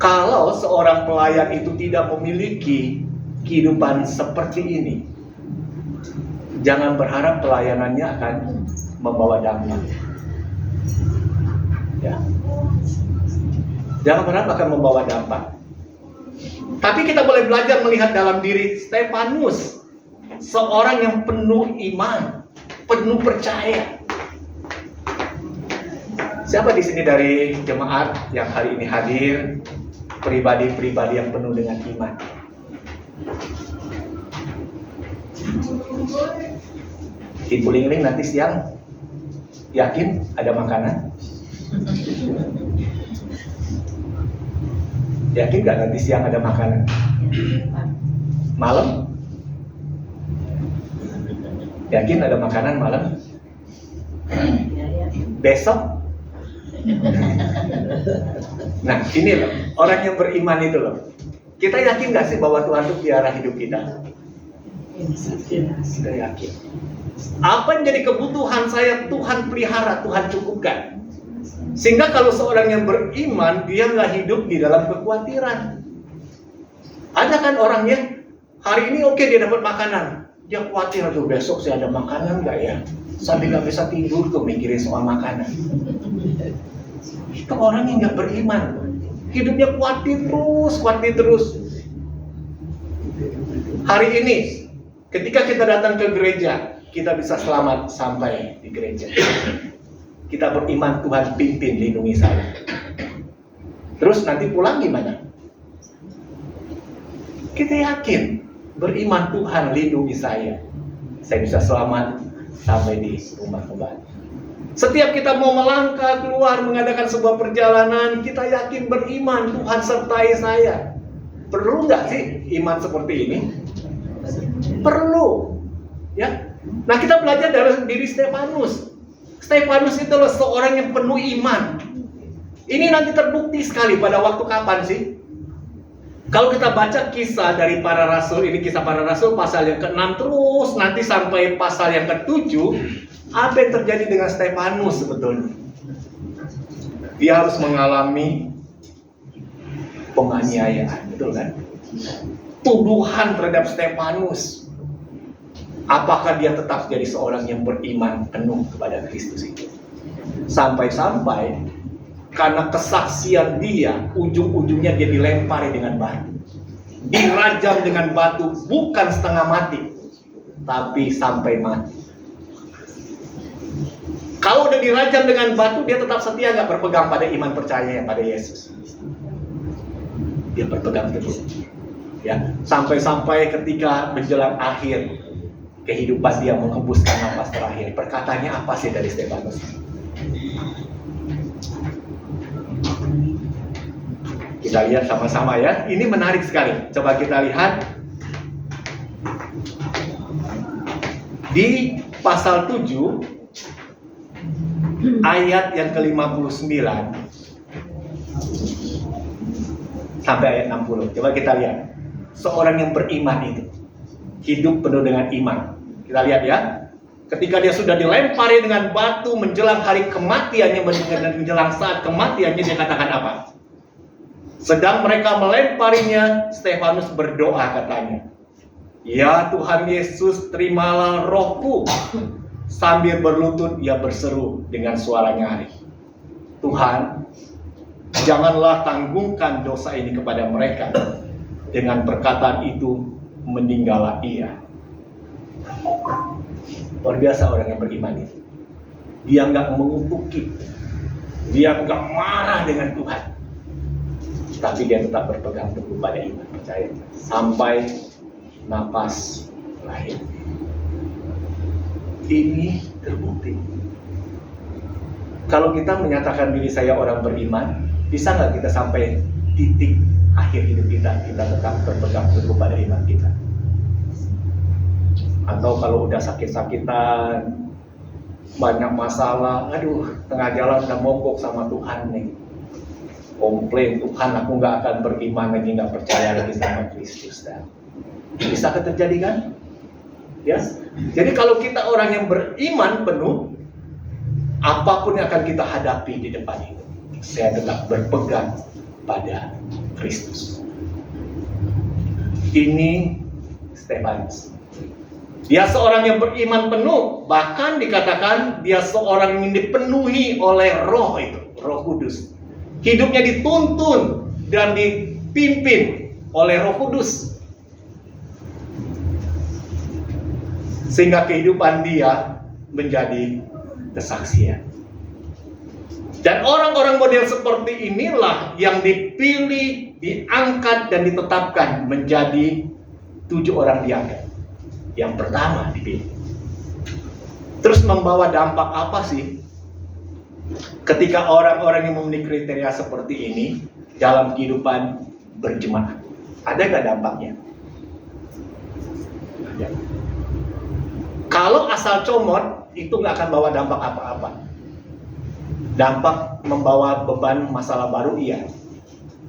Kalau seorang pelayan itu tidak memiliki kehidupan seperti ini, jangan berharap pelayanannya akan membawa dampak. Ya. Jangan berharap akan membawa dampak. Tapi kita boleh belajar melihat dalam diri Stefanus, seorang yang penuh iman, penuh percaya. Siapa di sini dari jemaat yang hari ini hadir, pribadi-pribadi yang penuh dengan iman? Ibu Lingling nanti siang yakin ada makanan? Yakin gak nanti siang ada makanan? Malam? Yakin ada makanan malam? Besok? Nah, ini loh, orang yang beriman itu loh. Kita yakin gak sih bahwa Tuhan itu piara hidup kita? Kita yakin. Apa yang jadi kebutuhan saya, Tuhan pelihara, Tuhan cukupkan. Sehingga kalau seorang yang beriman, dia nggak hidup di dalam kekhawatiran. Ada kan orangnya, hari ini oke dia dapat makanan, dia khawatir, aduh besok saya ada makanan nggak ya? Sampai nggak bisa tidur tuh mikirin soal makanan. Itu orang yang nggak beriman, hidupnya khawatir terus. Hari ini, ketika kita datang ke gereja, kita bisa selamat sampai di gereja. Kita beriman, Tuhan pimpin, lindungi saya. Terus nanti pulang gimana? Kita yakin, beriman, Tuhan lindungi saya. Saya bisa selamat sampai di rumah kembali. Setiap kita mau melangkah keluar mengadakan sebuah perjalanan, kita yakin beriman, Tuhan sertai saya. Perlu nggak sih iman seperti ini? Perlu. Ya. Nah, kita belajar dari diri Stefanus. Stefanus itu adalah seorang yang penuh iman. Ini nanti terbukti sekali pada waktu kapan sih? Kalau kita baca kisah dari para rasul, ini kisah para rasul pasal yang ke-6 terus nanti sampai pasal yang ke-7, apa yang terjadi dengan Stefanus sebetulnya? Dia harus mengalami penganiayaan, betul kan? Tuduhan terhadap Stefanus. Apakah dia tetap jadi seorang yang beriman penuh kepada Kristus itu? Sampai-sampai karena kesaksian dia, ujung-ujungnya dia dilempari dengan batu. Dirajam dengan batu, bukan setengah mati, tapi sampai mati. Kalau udah dirajam dengan batu, dia tetap setia nggak berpegang pada iman percayanya pada Yesus? Dia berpegang teguh. Ya, sampai-sampai ketika menjelang akhir kehidupan dia menghembuskan nafas terakhir. Perkataannya apa sih dari Stefanus? Kita lihat sama-sama ya. Ini menarik sekali. Coba kita lihat di pasal 7 ayat yang ke-59 sampai ayat 60. Coba kita lihat. Seorang yang beriman itu hidup penuh dengan iman. Kita lihat ya. Ketika dia sudah dilempari dengan batu menjelang hari kematiannya, menjelang saat kematiannya, dia katakan apa? Sedang mereka melemparinya, Stefanus berdoa katanya, "Ya Tuhan Yesus, terimalah rohku." Sambil berlutut ia berseru dengan suara nyaring, "Tuhan, janganlah tanggungkan dosa ini kepada mereka." Dengan perkataan itu meninggallah ia. Luar biasa orang yang beriman itu. Dia nggak mengutuki, dia nggak marah dengan Tuhan, tapi dia tetap berpegang teguh pada iman percaya sampai napas terakhir. Ini terbukti. Kalau kita menyatakan diri saya orang beriman, bisa nggak kita sampai titik akhir hidup kita tetap berpegang teguh pada iman kita? Atau kalau udah sakit-sakitan, banyak masalah, aduh, tengah jalan udah mogok sama Tuhan nih. Komplain, Tuhan aku nggak akan beriman lagi, nggak percaya lagi sama Kristus. Bisa terjadi kan? Ya. Jadi kalau kita orang yang beriman penuh, apapun yang akan kita hadapi di depan itu, saya tetap berpegang pada Kristus. Ini Stefanus. Dia seorang yang beriman penuh, bahkan dikatakan dia seorang yang dipenuhi oleh Roh itu, Roh Kudus. Hidupnya dituntun dan dipimpin oleh Roh Kudus. Sehingga kehidupan dia menjadi kesaksian. Dan orang-orang model seperti inilah yang dipilih, diangkat, dan ditetapkan menjadi 7 orang diangkat. Yang pertama dipilih. Terus membawa dampak apa sih? Ketika orang-orang yang memenuhi kriteria seperti ini dalam kehidupan berjemaat, ada nggak dampaknya? Ada. Kalau asal comot, itu nggak akan bawa dampak apa-apa. Dampak membawa beban masalah baru, iya.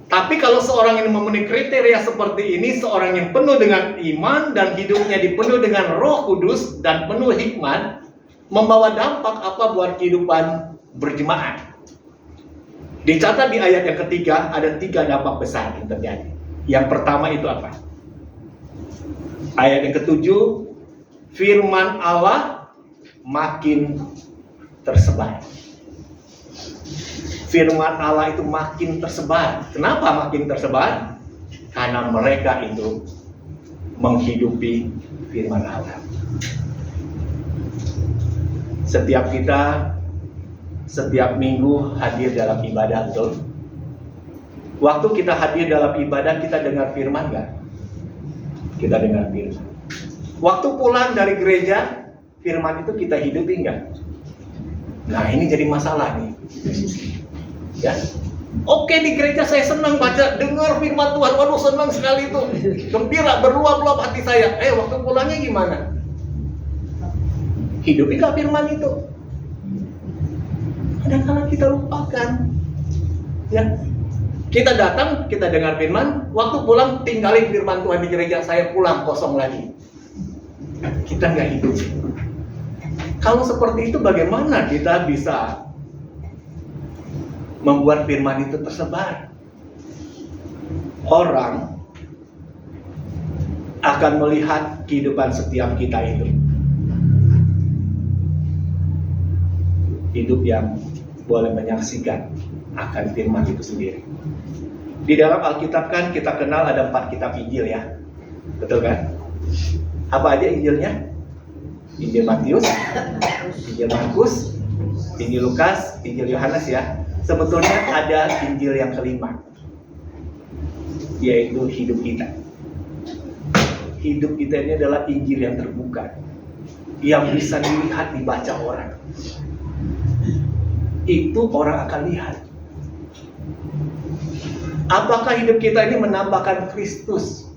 Tapi kalau seorang yang memenuhi kriteria seperti ini, seorang yang penuh dengan iman dan hidupnya dipenuhi dengan Roh Kudus dan penuh hikmat, membawa dampak apa buat kehidupan berjemaat? Dicatat di ayat yang ketiga, ada 3 dampak besar yang terjadi. Yang pertama itu apa? Ayat yang ke-7, firman Allah makin tersebar. Firman Allah itu makin tersebar. Kenapa makin tersebar? Karena mereka itu menghidupi firman Allah. Setiap kita, setiap minggu hadir dalam ibadah, betul? Waktu kita hadir dalam ibadah, kita dengar firman nggak? Kita dengar firman. Waktu pulang dari gereja, firman itu kita hidupi nggak? Nah, ini jadi masalah nih. Ya, oke, di gereja saya senang baca, dengar firman Tuhan, waduh senang sekali itu, gembira, berluap-luap hati saya. Waktu pulangnya gimana? Hidupi nggak firman itu? Kadang-kadang kita lupakan. Ya, kita datang, kita dengar firman, waktu pulang tinggalin firman Tuhan di gereja, saya pulang kosong lagi. Kita nggak hidup. Kalau seperti itu, bagaimana kita bisa membuat firman itu tersebar? Orang akan melihat kehidupan setiap kita itu hidup yang boleh menyaksikan akan firman itu sendiri. Di dalam Alkitab kan kita kenal ada 4 kitab Injil, ya, betul kan? Apa aja Injilnya? Injil Matius, Injil Markus, Injil Lukas, Injil Yohanes, ya. Sebetulnya ada Injil yang kelima, yaitu hidup kita. Hidup kita ini adalah Injil yang terbuka, yang bisa dilihat, dibaca orang. Itu orang akan lihat. Apakah hidup kita ini menampakkan Kristus?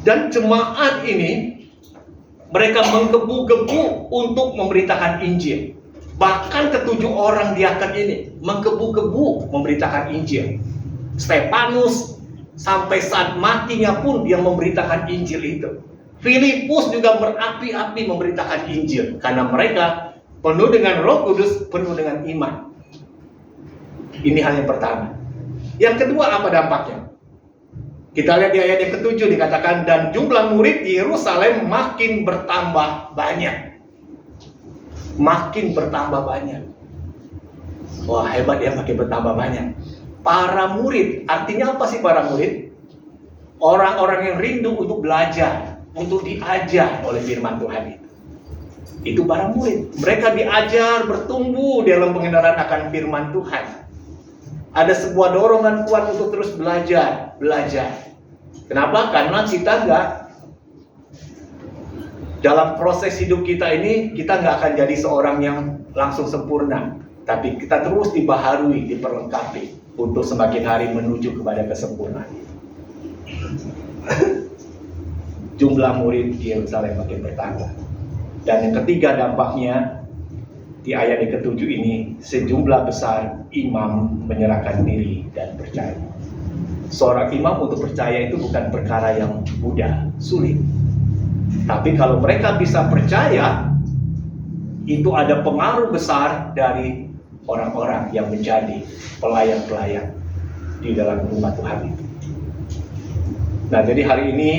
Dan jemaat ini, mereka menggebu-gebu untuk memberitakan Injil. Bahkan ke-7 orang diangkat ini menggebu-gebu memberitakan Injil. Stefanus sampai saat matinya pun dia memberitakan Injil itu. Filipus juga berapi-api memberitakan Injil karena mereka penuh dengan Roh Kudus, penuh dengan iman. Ini hal yang pertama. Yang kedua, apa dampaknya? Kita lihat di ayat yang ke-7 dikatakan, dan jumlah murid di Yerusalem makin bertambah banyak. Makin bertambah banyak. Wah, hebat ya, makin bertambah banyak. Para murid, artinya apa sih para murid? Orang-orang yang rindu untuk belajar, untuk diajar oleh firman Tuhan itu. Itu para murid. Mereka diajar bertumbuh dalam pengenalan akan firman Tuhan. Ada sebuah dorongan kuat untuk terus belajar. Kenapa? Karena kita dalam proses hidup kita ini, kita nggak akan jadi seorang yang langsung sempurna. Tapi kita terus dibaharui, diperlengkapi untuk semakin hari menuju kepada kesempurnaan. jumlah murid di Yerusalem makin bertambah. Dan yang ketiga dampaknya, di ayat yang ke-7 ini, sejumlah besar imam menyerahkan diri dan percaya. Seorang imam untuk percaya itu bukan perkara yang mudah, sulit. Tapi kalau mereka bisa percaya, itu ada pengaruh besar dari orang-orang yang menjadi pelayan-pelayan di dalam rumah Tuhan itu. Nah, jadi hari ini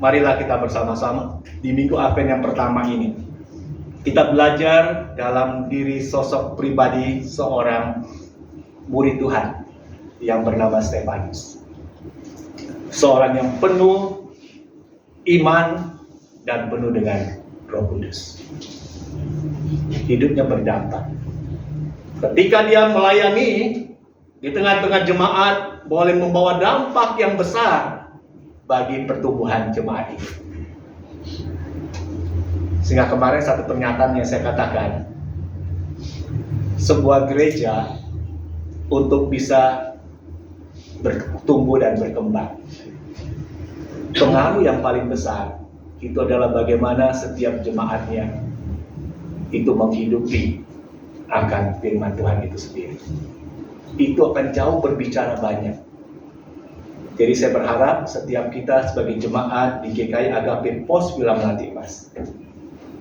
marilah kita bersama-sama di Minggu Advent yang pertama ini kita belajar dalam diri sosok pribadi seorang murid Tuhan yang bernama Stefanus. Seorang yang penuh iman dan penuh dengan Roh Kudus. Hidupnya berdampak. Ketika dia melayani di tengah-tengah jemaat, boleh membawa dampak yang besar bagi pertumbuhan jemaat ini. Sehingga kemarin satu pernyataan yang saya katakan, sebuah gereja untuk bisa bertumbuh dan berkembang, pengaruh yang paling besar itu adalah bagaimana setiap jemaatnya itu menghidupi akan firman Tuhan itu sendiri. Itu akan jauh berbicara banyak. Jadi saya berharap setiap kita sebagai jemaat di GKI Agape Pos Wilam nanti, Mas,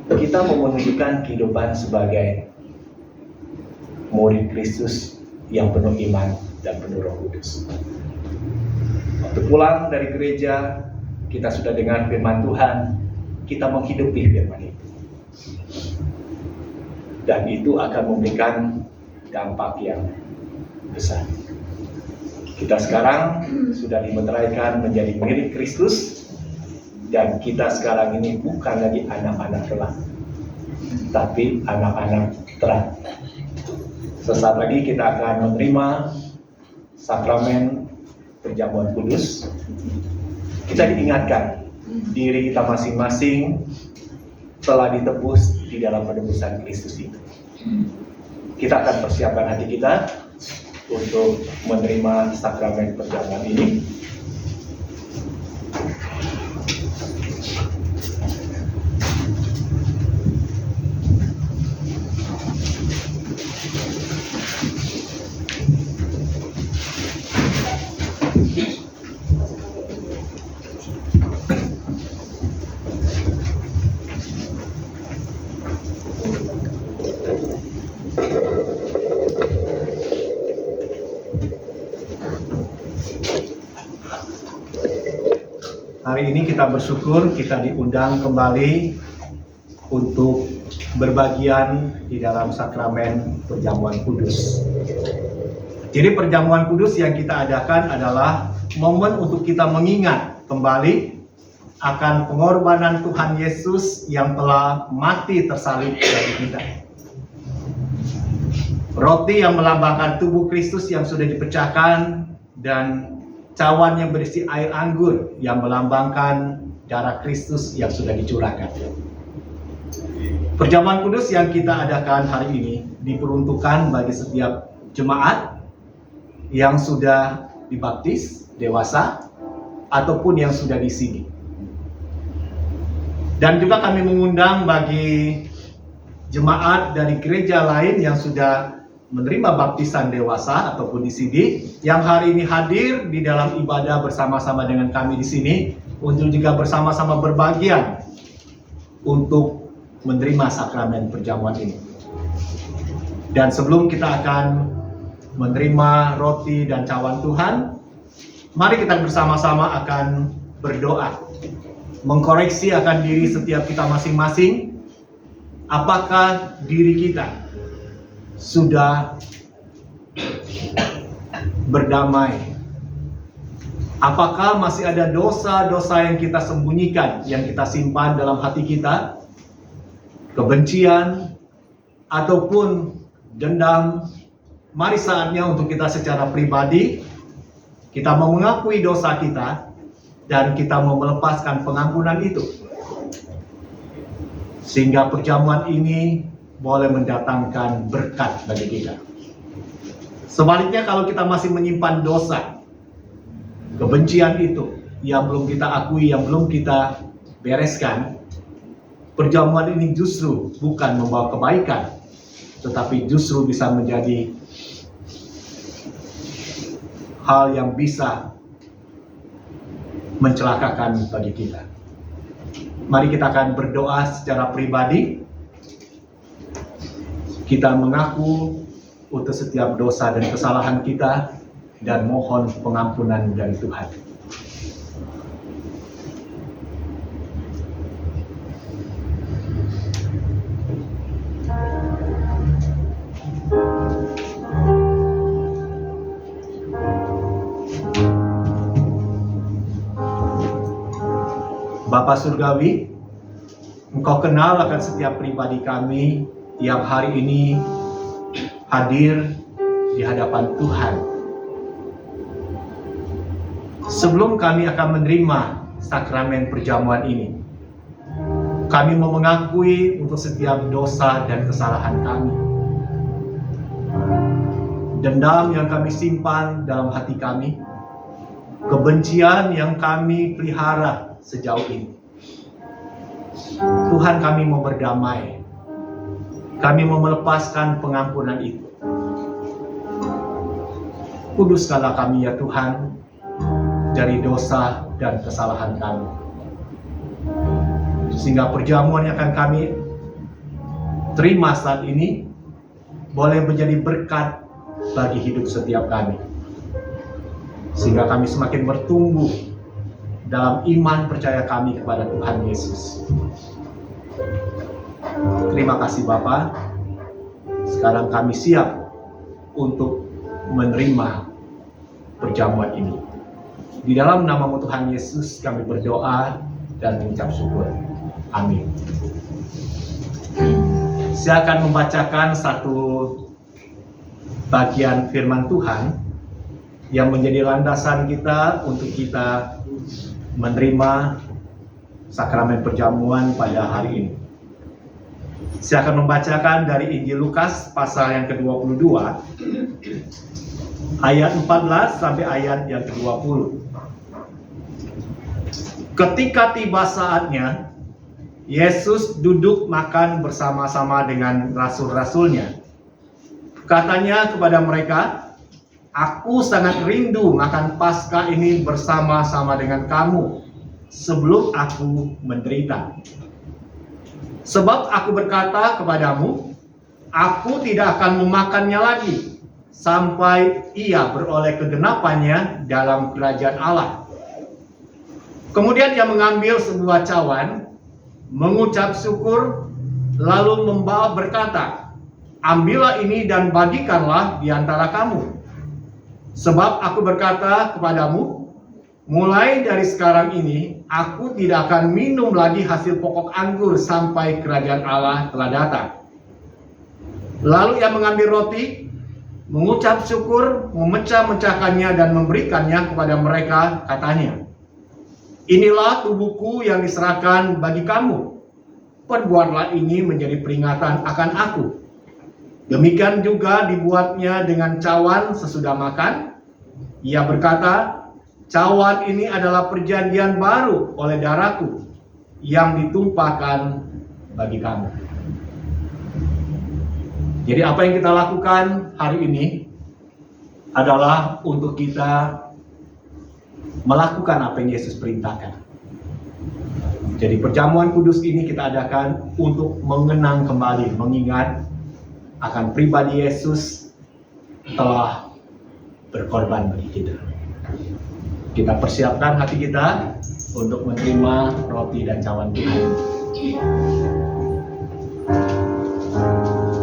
kita mau menunjukkan kehidupan sebagai murid Kristus yang penuh iman dan penuh Roh Kudus. Waktu pulang dari gereja, kita sudah dengar firman Tuhan, kita menghidupi firman itu. Dan itu akan memberikan dampak yang besar. Kita sekarang sudah dimeteraikan menjadi murid Kristus, dan kita sekarang ini bukan lagi anak-anak gelap, tapi anak-anak terang. Sesaat lagi kita akan menerima sakramen perjamuan kudus. Kita diingatkan diri kita masing-masing telah ditebus di dalam penebusan Kristus itu. Kita akan persiapkan hati kita untuk menerima sakramen perjamuan ini. Hari ini kita bersyukur kita diundang kembali untuk berbagian di dalam sakramen perjamuan kudus. Jadi perjamuan kudus yang kita adakan adalah momen untuk kita mengingat kembali akan pengorbanan Tuhan Yesus yang telah mati tersalib bagi kita. Roti yang melambangkan tubuh Kristus yang sudah dipecahkan, dan cawan yang berisi air anggur yang melambangkan darah Kristus yang sudah dicurahkan. Perjamuan kudus yang kita adakan hari ini diperuntukkan bagi setiap jemaat yang sudah dibaptis, dewasa, ataupun yang sudah disidi. Dan juga kami mengundang bagi jemaat dari gereja lain yang sudah menerima baptisan dewasa ataupun disidi, yang hari ini hadir di dalam ibadah bersama-sama dengan kami di sini untuk juga bersama-sama berbagian untuk menerima sakramen perjamuan ini. Dan sebelum kita akan menerima roti dan cawan Tuhan, mari kita bersama-sama akan berdoa, mengkoreksi akan diri setiap kita masing-masing. Apakah diri kita sudah berdamai? Apakah masih ada dosa-dosa yang kita sembunyikan, yang kita simpan dalam hati kita? Kebencian ataupun dendam? Mari saatnya untuk kita secara pribadi, kita mau mengakui dosa kita dan kita mau melepaskan pengampunan itu, sehingga perjamuan ini boleh mendatangkan berkat bagi kita. Sebaliknya, kalau kita masih menyimpan dosa, kebencian itu yang belum kita akui, yang belum kita bereskan, perjamuan ini justru bukan membawa kebaikan, tetapi justru bisa menjadi hal yang bisa mencelakakan bagi kita. Mari kita akan berdoa secara pribadi. Kita mengaku untuk setiap dosa dan kesalahan kita dan mohon pengampunan dari Tuhan. Bapa Surgawi, Engkau kenal akan setiap pribadi kami yang hari ini hadir di hadapan Tuhan. Sebelum kami akan menerima sakramen perjamuan ini, kami mau mengakui untuk setiap dosa dan kesalahan kami. Dendam yang kami simpan dalam hati kami, kebencian yang kami pelihara sejauh ini. Tuhan, kami mau berdamai. Kami mau melepaskan pengampunan itu. Kuduskanlah kami ya Tuhan dari dosa dan kesalahan kami, sehingga perjamuan yang akan kami terima saat ini boleh menjadi berkat bagi hidup setiap kami, sehingga kami semakin bertumbuh dalam iman percaya kami kepada Tuhan Yesus. Terima kasih Bapa. Sekarang kami siap untuk menerima perjamuan ini. Di dalam nama Tuhan Yesus kami berdoa dan mengucap syukur. Amin. Saya akan membacakan satu bagian firman Tuhan yang menjadi landasan kita untuk kita menerima sakramen perjamuan pada hari ini. Saya akan membacakan dari Injil Lukas pasal yang ke-22 ayat 14 sampai ayat yang ke-20. Ketika tiba saatnya, Yesus duduk makan bersama-sama dengan rasul-rasulnya. Katanya kepada mereka, "Aku sangat rindu makan Paskah ini bersama-sama dengan kamu sebelum aku menderita. Sebab aku berkata kepadamu, aku tidak akan memakannya lagi sampai ia beroleh kegenapannya dalam kerajaan Allah." Kemudian dia mengambil sebuah cawan, mengucap syukur, lalu membawa berkata, "Ambillah ini dan bagikanlah di antara kamu. Sebab aku berkata kepadamu, mulai dari sekarang ini, aku tidak akan minum lagi hasil pokok anggur sampai kerajaan Allah telah datang." Lalu ia mengambil roti, mengucap syukur, memecah-mecahkannya dan memberikannya kepada mereka, katanya, "Inilah tubuhku yang diserahkan bagi kamu. Perbuatlah ini menjadi peringatan akan aku." Demikian juga dibuatnya dengan cawan sesudah makan. Ia berkata, "Cawan ini adalah perjanjian baru oleh darahku yang ditumpahkan bagi kamu." Jadi apa yang kita lakukan hari ini adalah untuk kita melakukan apa yang Yesus perintahkan. Jadi perjamuan kudus ini kita adakan untuk mengenang kembali, mengingat akan pribadi Yesus telah berkorban bagi kita. Kita persiapkan hati kita untuk menerima roti dan cawan Tuhan.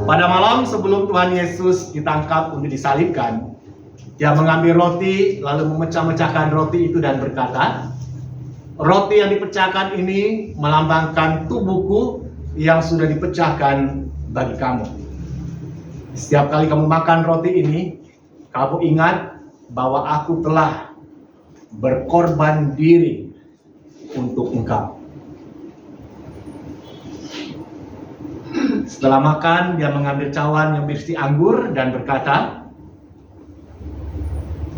Pada malam sebelum Tuhan Yesus ditangkap untuk disalibkan, dia mengambil roti, lalu memecah-mecahkan roti itu dan berkata, "Roti yang dipecahkan ini melambangkan tubuhku yang sudah dipecahkan bagi kamu. Setiap kali kamu makan roti ini, kamu ingat bahwa aku telah berkorban diri untuk engkau." Setelah makan, dia mengambil cawan yang berisi anggur dan berkata,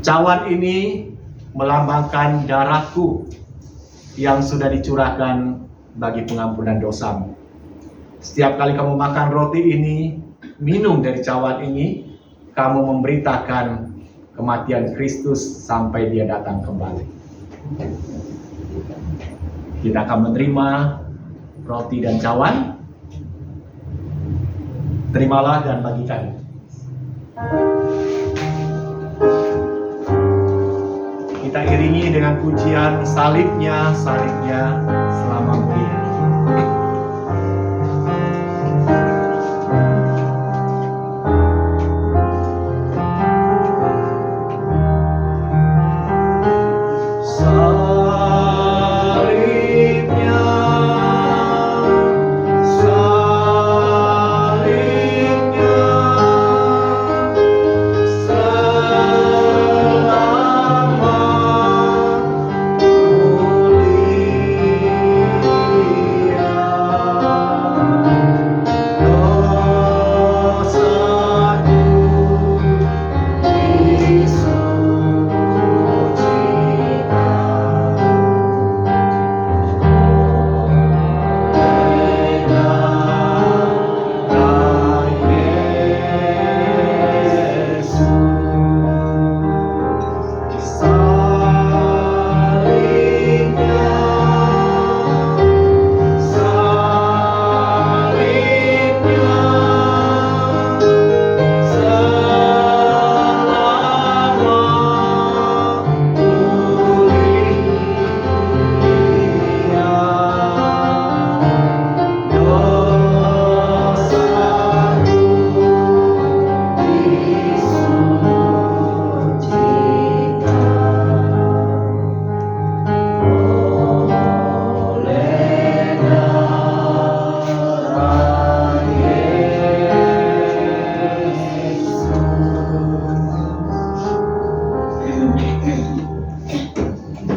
"Cawan ini melambangkan darahku yang sudah dicurahkan bagi pengampunan dosamu. Setiap kali kamu makan roti ini, minum dari cawan ini, kamu memberitakan kematian Kristus sampai Dia datang kembali. Kita akan menerima roti dan cawan. Terimalah dan bagikan. Kita iringi dengan pujian salibnya, salibnya selama mulia.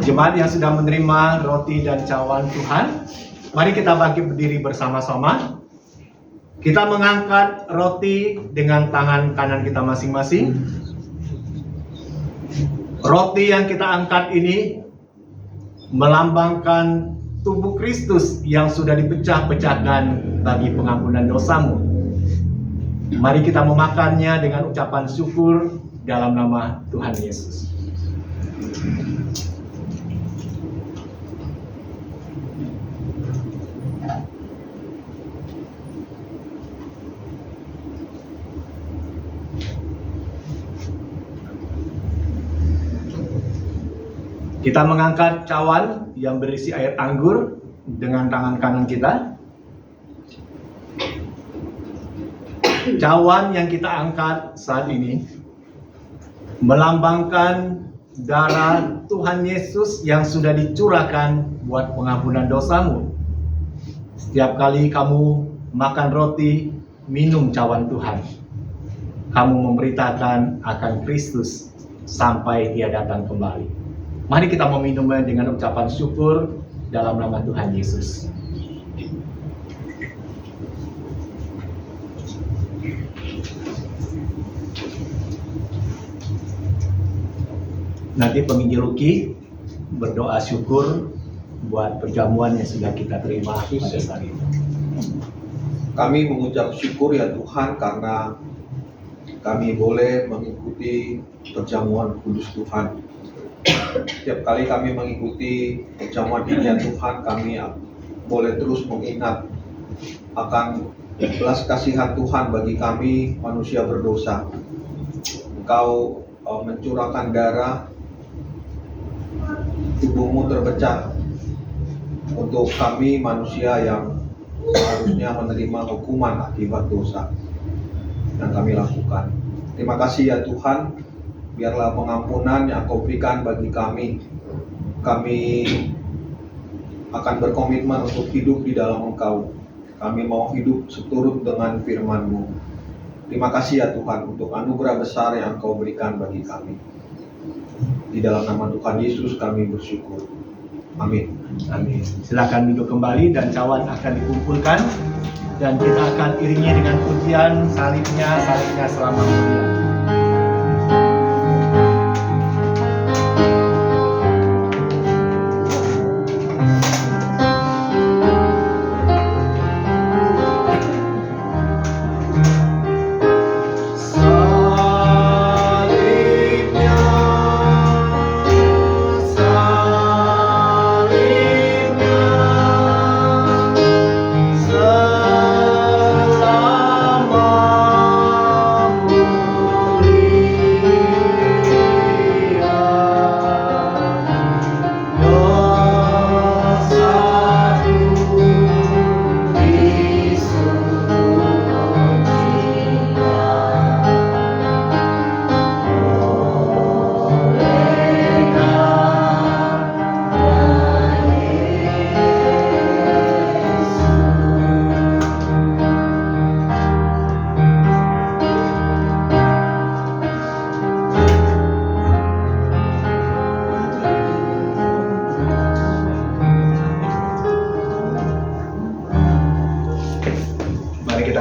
Jemaat yang sudah menerima roti dan cawan Tuhan, mari kita bangkit berdiri bersama-sama. Kita mengangkat roti dengan tangan kanan kita masing-masing. Roti yang kita angkat ini melambangkan tubuh Kristus yang sudah dipecah-pecahkan bagi pengampunan dosamu. Mari kita memakannya dengan ucapan syukur dalam nama Tuhan Yesus. Kita mengangkat cawan yang berisi air anggur dengan tangan kanan kita. Cawan yang kita angkat saat ini melambangkan darah Tuhan Yesus yang sudah dicurahkan buat pengampunan dosamu. Setiap kali kamu makan roti, minum cawan Tuhan, kamu memberitakan akan Kristus sampai Dia datang kembali. Mari kita meminumnya dengan ucapan syukur dalam nama Tuhan Yesus. Nanti penginjil Ruki berdoa syukur buat perjamuan yang sudah kita terima pada saat ini. Kami mengucap syukur ya Tuhan karena kami boleh mengikuti perjamuan kudus Tuhan. Setiap kali kami mengikuti perjamuan ini ya Tuhan, kami boleh terus mengingat akan belas kasihan Tuhan bagi kami manusia berdosa. Engkau mencurahkan darah, tubuhmu terpecah untuk kami manusia yang harusnya menerima hukuman akibat dosa yang kami lakukan. Terima kasih ya Tuhan, biarlah pengampunan yang Kau berikan bagi kami. Kami akan berkomitmen untuk hidup di dalam Engkau. Kami mau hidup seturut dengan firman-Mu. Terima kasih ya Tuhan untuk anugerah besar yang Kau berikan bagi kami. Di dalam nama Tuhan Yesus kami bersyukur. Amin. Amin. Silakan duduk kembali dan cawan akan dikumpulkan dan kita akan iringi dengan pujian salibnya selama mulia.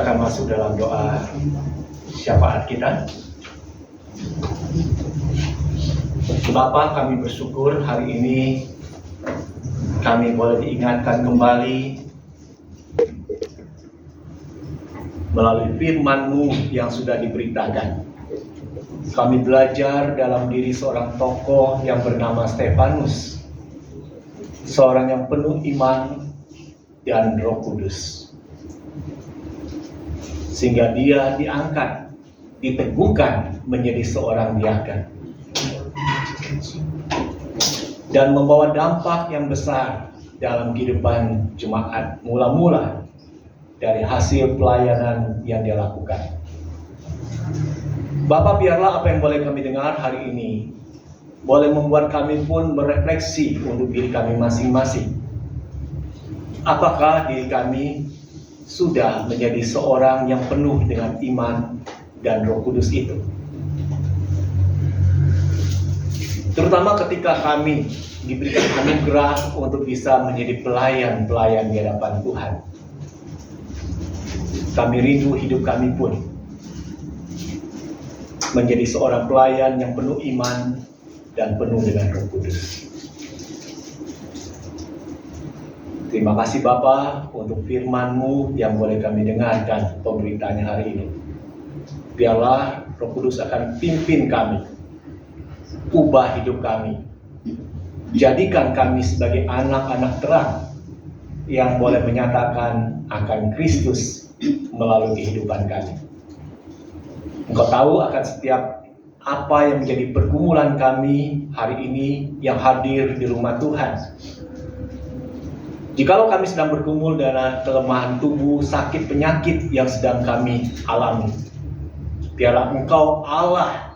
Kita akan masuk dalam doa syafaat kita. Bapa, kami bersyukur hari ini kami boleh diingatkan kembali melalui firman-Mu yang sudah diberitakan. Kami belajar dalam diri seorang tokoh yang bernama Stefanus, seorang yang penuh iman dan Roh Kudus, sehingga dia diangkat, diteguhkan menjadi seorang diaken dan membawa dampak yang besar dalam kehidupan jemaat mula-mula dari hasil pelayanan yang dia lakukan. Bapak, biarlah apa yang boleh kami dengar hari ini boleh membuat kami pun berefleksi untuk diri kami masing-masing. Apakah diri kami sudah menjadi seorang yang penuh dengan iman dan Roh Kudus itu? Terutama ketika kami diberikan anugerah untuk bisa menjadi pelayan-pelayan di hadapan Tuhan. Kami rindu hidup kami pun menjadi seorang pelayan yang penuh iman dan penuh dengan Roh Kudus. Terima kasih Bapa untuk firman-Mu yang boleh kami dengarkan pemberitaannya hari ini. Biarlah Roh Kudus akan pimpin kami, ubah hidup kami, jadikan kami sebagai anak-anak terang yang boleh menyatakan akan Kristus melalui kehidupan kami. Engkau tahu akan setiap apa yang menjadi pergumulan kami hari ini yang hadir di rumah Tuhan. Jikalau kami sedang bergumul dengan kelemahan tubuh, sakit, penyakit yang sedang kami alami, biarlah Engkau Allah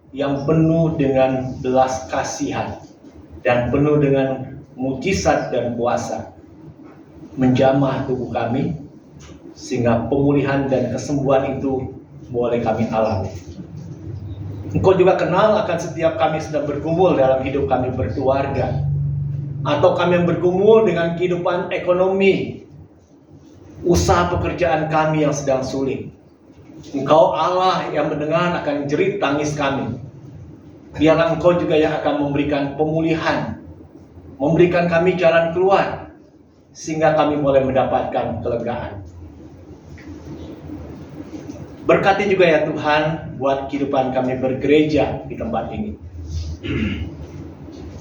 yang penuh dengan belas kasihan dan penuh dengan mujizat dan kuasa menjamah tubuh kami, sehingga pemulihan dan kesembuhan itu boleh kami alami. Engkau juga kenal akan setiap kami sedang bergumul dalam hidup kami berkeluarga, atau kami yang bergumul dengan kehidupan ekonomi, usaha pekerjaan kami yang sedang sulit. Engkau Allah yang mendengar akan jerit tangis kami. Biarlah Engkau juga yang akan memberikan pemulihan, memberikan kami jalan keluar, sehingga kami boleh mendapatkan kelegaan. Berkati juga ya Tuhan buat kehidupan kami bergereja di tempat ini.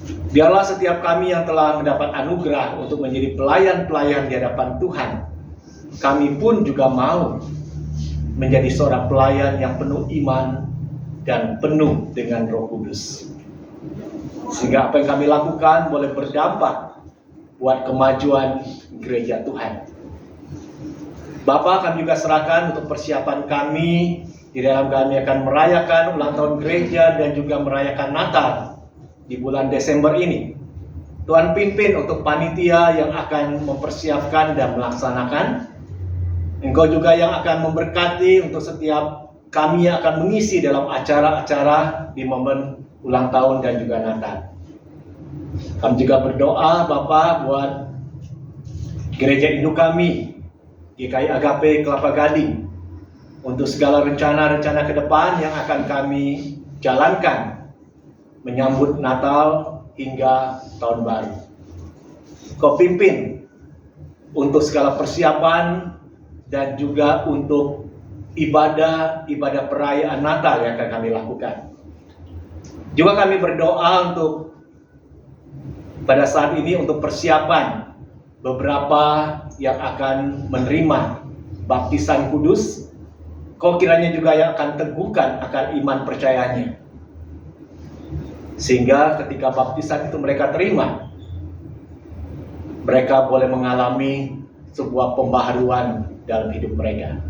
Biarlah setiap kami yang telah mendapat anugerah untuk menjadi pelayan-pelayan di hadapan Tuhan, kami pun juga mau menjadi seorang pelayan yang penuh iman dan penuh dengan Roh Kudus. Sehingga apa yang kami lakukan boleh berdampak buat kemajuan gereja Tuhan. Bapa, kami juga serahkan untuk persiapan kami di dalam kami akan merayakan ulang tahun gereja dan juga merayakan Natal di bulan Desember ini. Tuhan pimpin untuk panitia yang akan mempersiapkan dan melaksanakan. Engkau juga yang akan memberkati untuk setiap kami yang akan mengisi dalam acara-acara di momen ulang tahun dan juga Natal. Kami juga berdoa Bapa buat gereja induk kami GKI Agape Kelapa Gading, untuk segala rencana-rencana ke depan yang akan kami jalankan menyambut Natal hingga Tahun Baru. Kau pimpin untuk segala persiapan dan juga untuk ibadah perayaan Natal yang akan kami lakukan. Juga kami berdoa untuk pada saat ini untuk persiapan beberapa yang akan menerima baptisan kudus. Kau kiranya juga yang akan teguhkan akan iman percayanya, sehingga ketika baptisan itu mereka terima, mereka boleh mengalami sebuah pembaharuan dalam hidup mereka.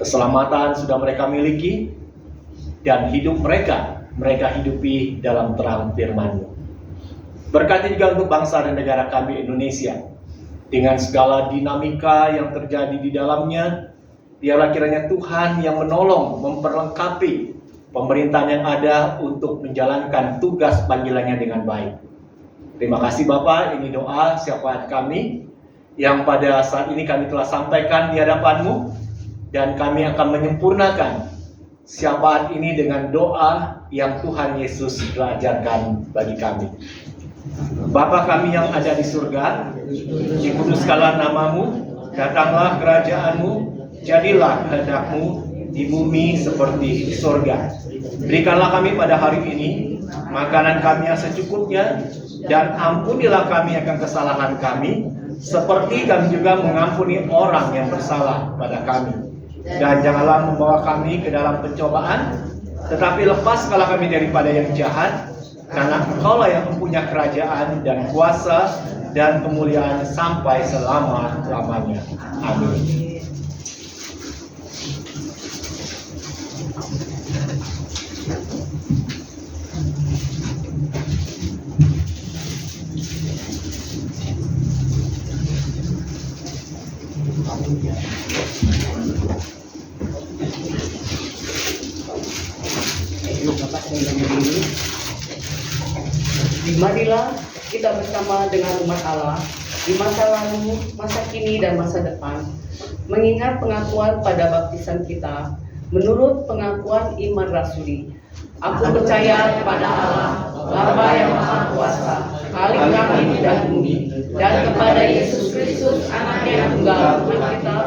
Keselamatan sudah mereka miliki, dan hidup mereka hidupi dalam terang firman-Mu. Berkati juga untuk bangsa dan negara kami Indonesia, dengan segala dinamika yang terjadi di dalamnya. Biarlah kiranya Tuhan yang menolong, memperlengkapi pemerintahan yang ada untuk menjalankan tugas panggilannya dengan baik. Terima kasih Bapak, ini doa syafaat kami yang pada saat ini kami telah sampaikan di hadapan-Mu. dan kami akan menyempurnakan syafaat ini dengan doa yang Tuhan Yesus ajarkan bagi kami. Bapa kami yang ada di surga, dikuduskanlah namamu, datanglah kerajaanmu, jadilah kehendak-Mu di bumi seperti di surga. Berikanlah kami pada hari ini makanan kami yang secukupnya, dan ampunilah kami akan kesalahan kami, seperti kami juga mengampuni orang yang bersalah pada kami. Dan janganlah membawa kami ke dalam pencobaan, tetapi lepaskanlah kami daripada yang jahat, karena Engkaulah yang mempunyai kerajaan dan kuasa dan kemuliaan sampai selama-lamanya. Amin. Marilah kita bersama dengan umat Allah di masa lalu, masa kini, dan masa depan, mengingat pengakuan pada baptisan kita menurut pengakuan iman rasuli. Aku percaya kepada Allah, Bapa yang Maha Kuasa, Khalik langit dan bumi, dan kepada Yesus Kristus, Anaknya yang tunggal Tuhan kita,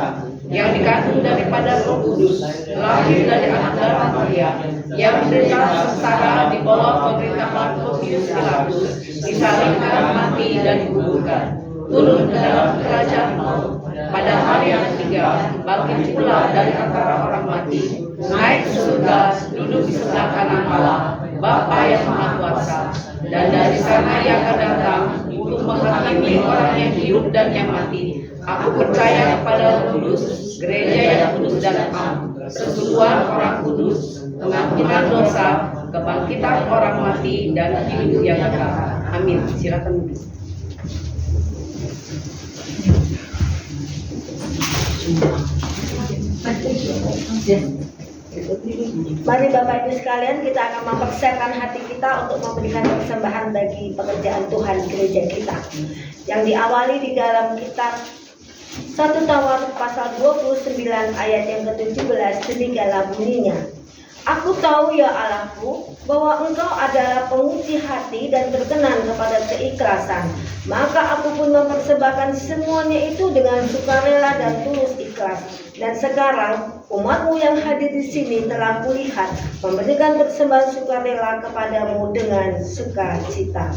yang dikandung daripada Roh Kudus, lahir dari anak darah Maria, yang menderita sengsara di bawah pemerintahan Pontius Pilatus, disalibkan, mati, dan dikuburkan, turun ke dalam kerajaan maut, pada hari yang ketiga bangkit pula dari antara orang mati, naik ke surga, duduk di sebelah kanan Allah, Bapa yang Maha Kuasa, dan dari sana Ia akan datang untuk menghakimi orang yang hidup dan yang mati. Aku percaya kepada Roh Kudus, gereja yang kudus dan am, persekutuan orang kudus, pengampunan dosa, kebangkitan orang mati, dan hidup yang kekal. Amin. Silakan duduk. Mari Bapak Ibu sekalian, kita akan mempersiapkan hati kita untuk memberikan persembahan bagi pekerjaan Tuhan gereja kita, yang diawali di dalam kitab 1 Tawarikh pasal 29 ayat yang ke-17. Demikianlah bunyinya. Aku tahu ya Allahku, bahwa Engkau adalah penguji hati dan berkenan kepada keikhlasan. Maka aku pun mempersembahkan semuanya itu dengan sukarela dan tulus ikhlas. Dan sekarang umatmu yang hadir di sini telah kulihat memberikan persembahan sukarela kepadamu dengan sukacita.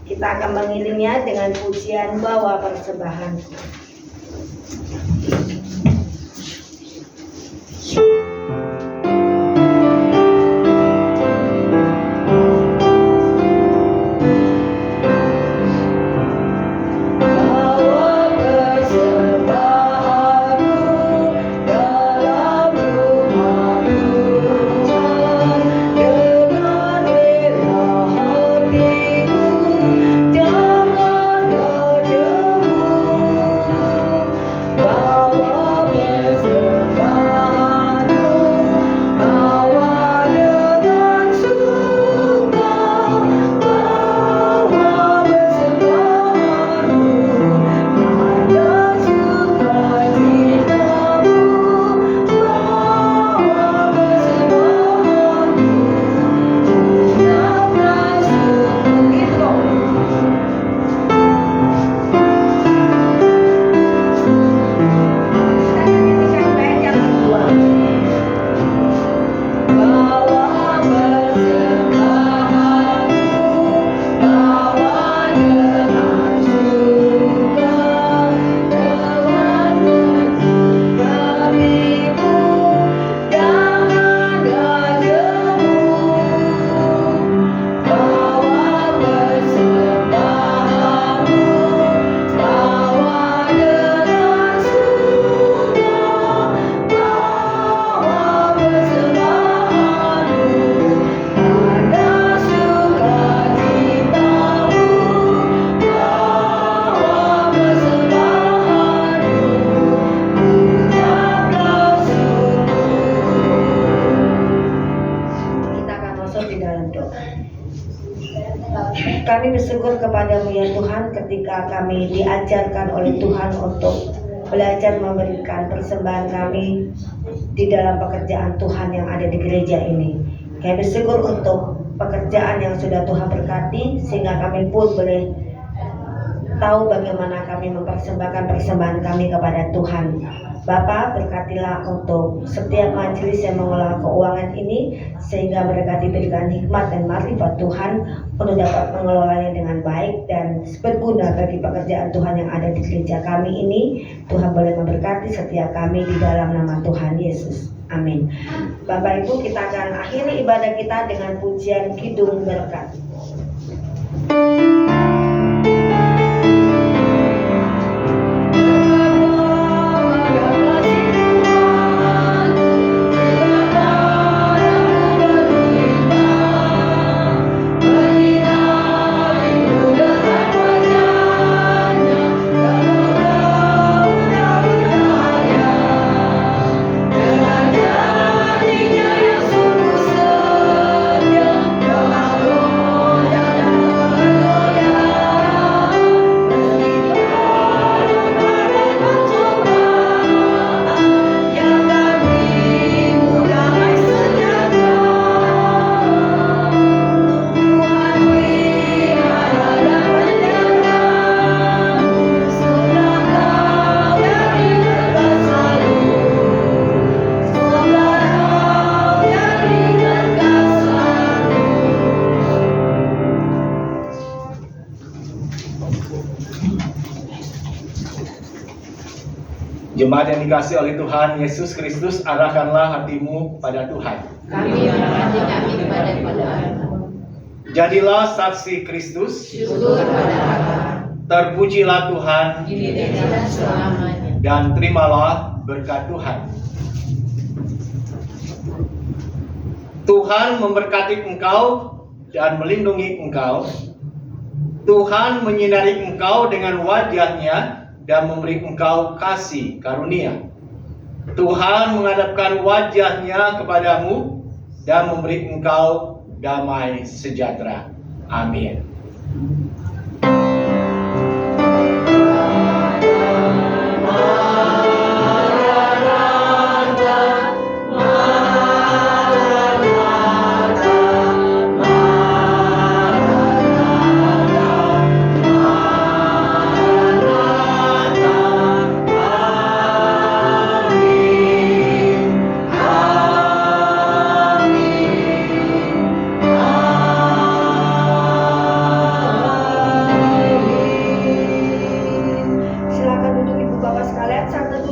Kita akan mengiringnya dengan pujian bawa persembahan. Kami bersyukur kepadamu ya Tuhan, ketika kami diajarkan oleh Tuhan untuk belajar memberikan persembahan kami di dalam pekerjaan Tuhan yang ada di gereja ini. Kami bersyukur untuk pekerjaan yang sudah Tuhan berkati, sehingga kami pun boleh tahu bagaimana kami mempersembahkan persembahan kami kepada Tuhan. Bapak, berkatilah untuk setiap majelis yang mengelola keuangan ini, sehingga mereka diberikan hikmat dan marifat Tuhan untuk dapat mengelolanya dengan baik dan berguna bagi pekerjaan Tuhan yang ada di gereja kami ini. Tuhan boleh memberkati setiap kami di dalam nama Tuhan Yesus. Amin. Bapak Ibu, kita akan akhiri ibadah kita dengan pujian Kidung Berkat. Jemaat yang dikasihi oleh Tuhan Yesus Kristus, arahkanlah hatimu pada Tuhan. Kami menghati kami kepada Tuhan. Jadilah saksi Kristus, Syukur pada Allah. terpujilah Tuhan, Kini dan selamanya. dan terimalah berkat Tuhan. Tuhan memberkati engkau dan melindungi engkau. Tuhan menyinari engkau dengan wajah-Nya dan memberi engkau kasih karunia. Tuhan menghadapkan wajah-Nya kepadamu dan memberi engkau damai sejahtera. Amin.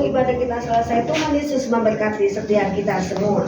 Ibadah kita selesai. Tuhan Yesus memberkati setiap kita semua.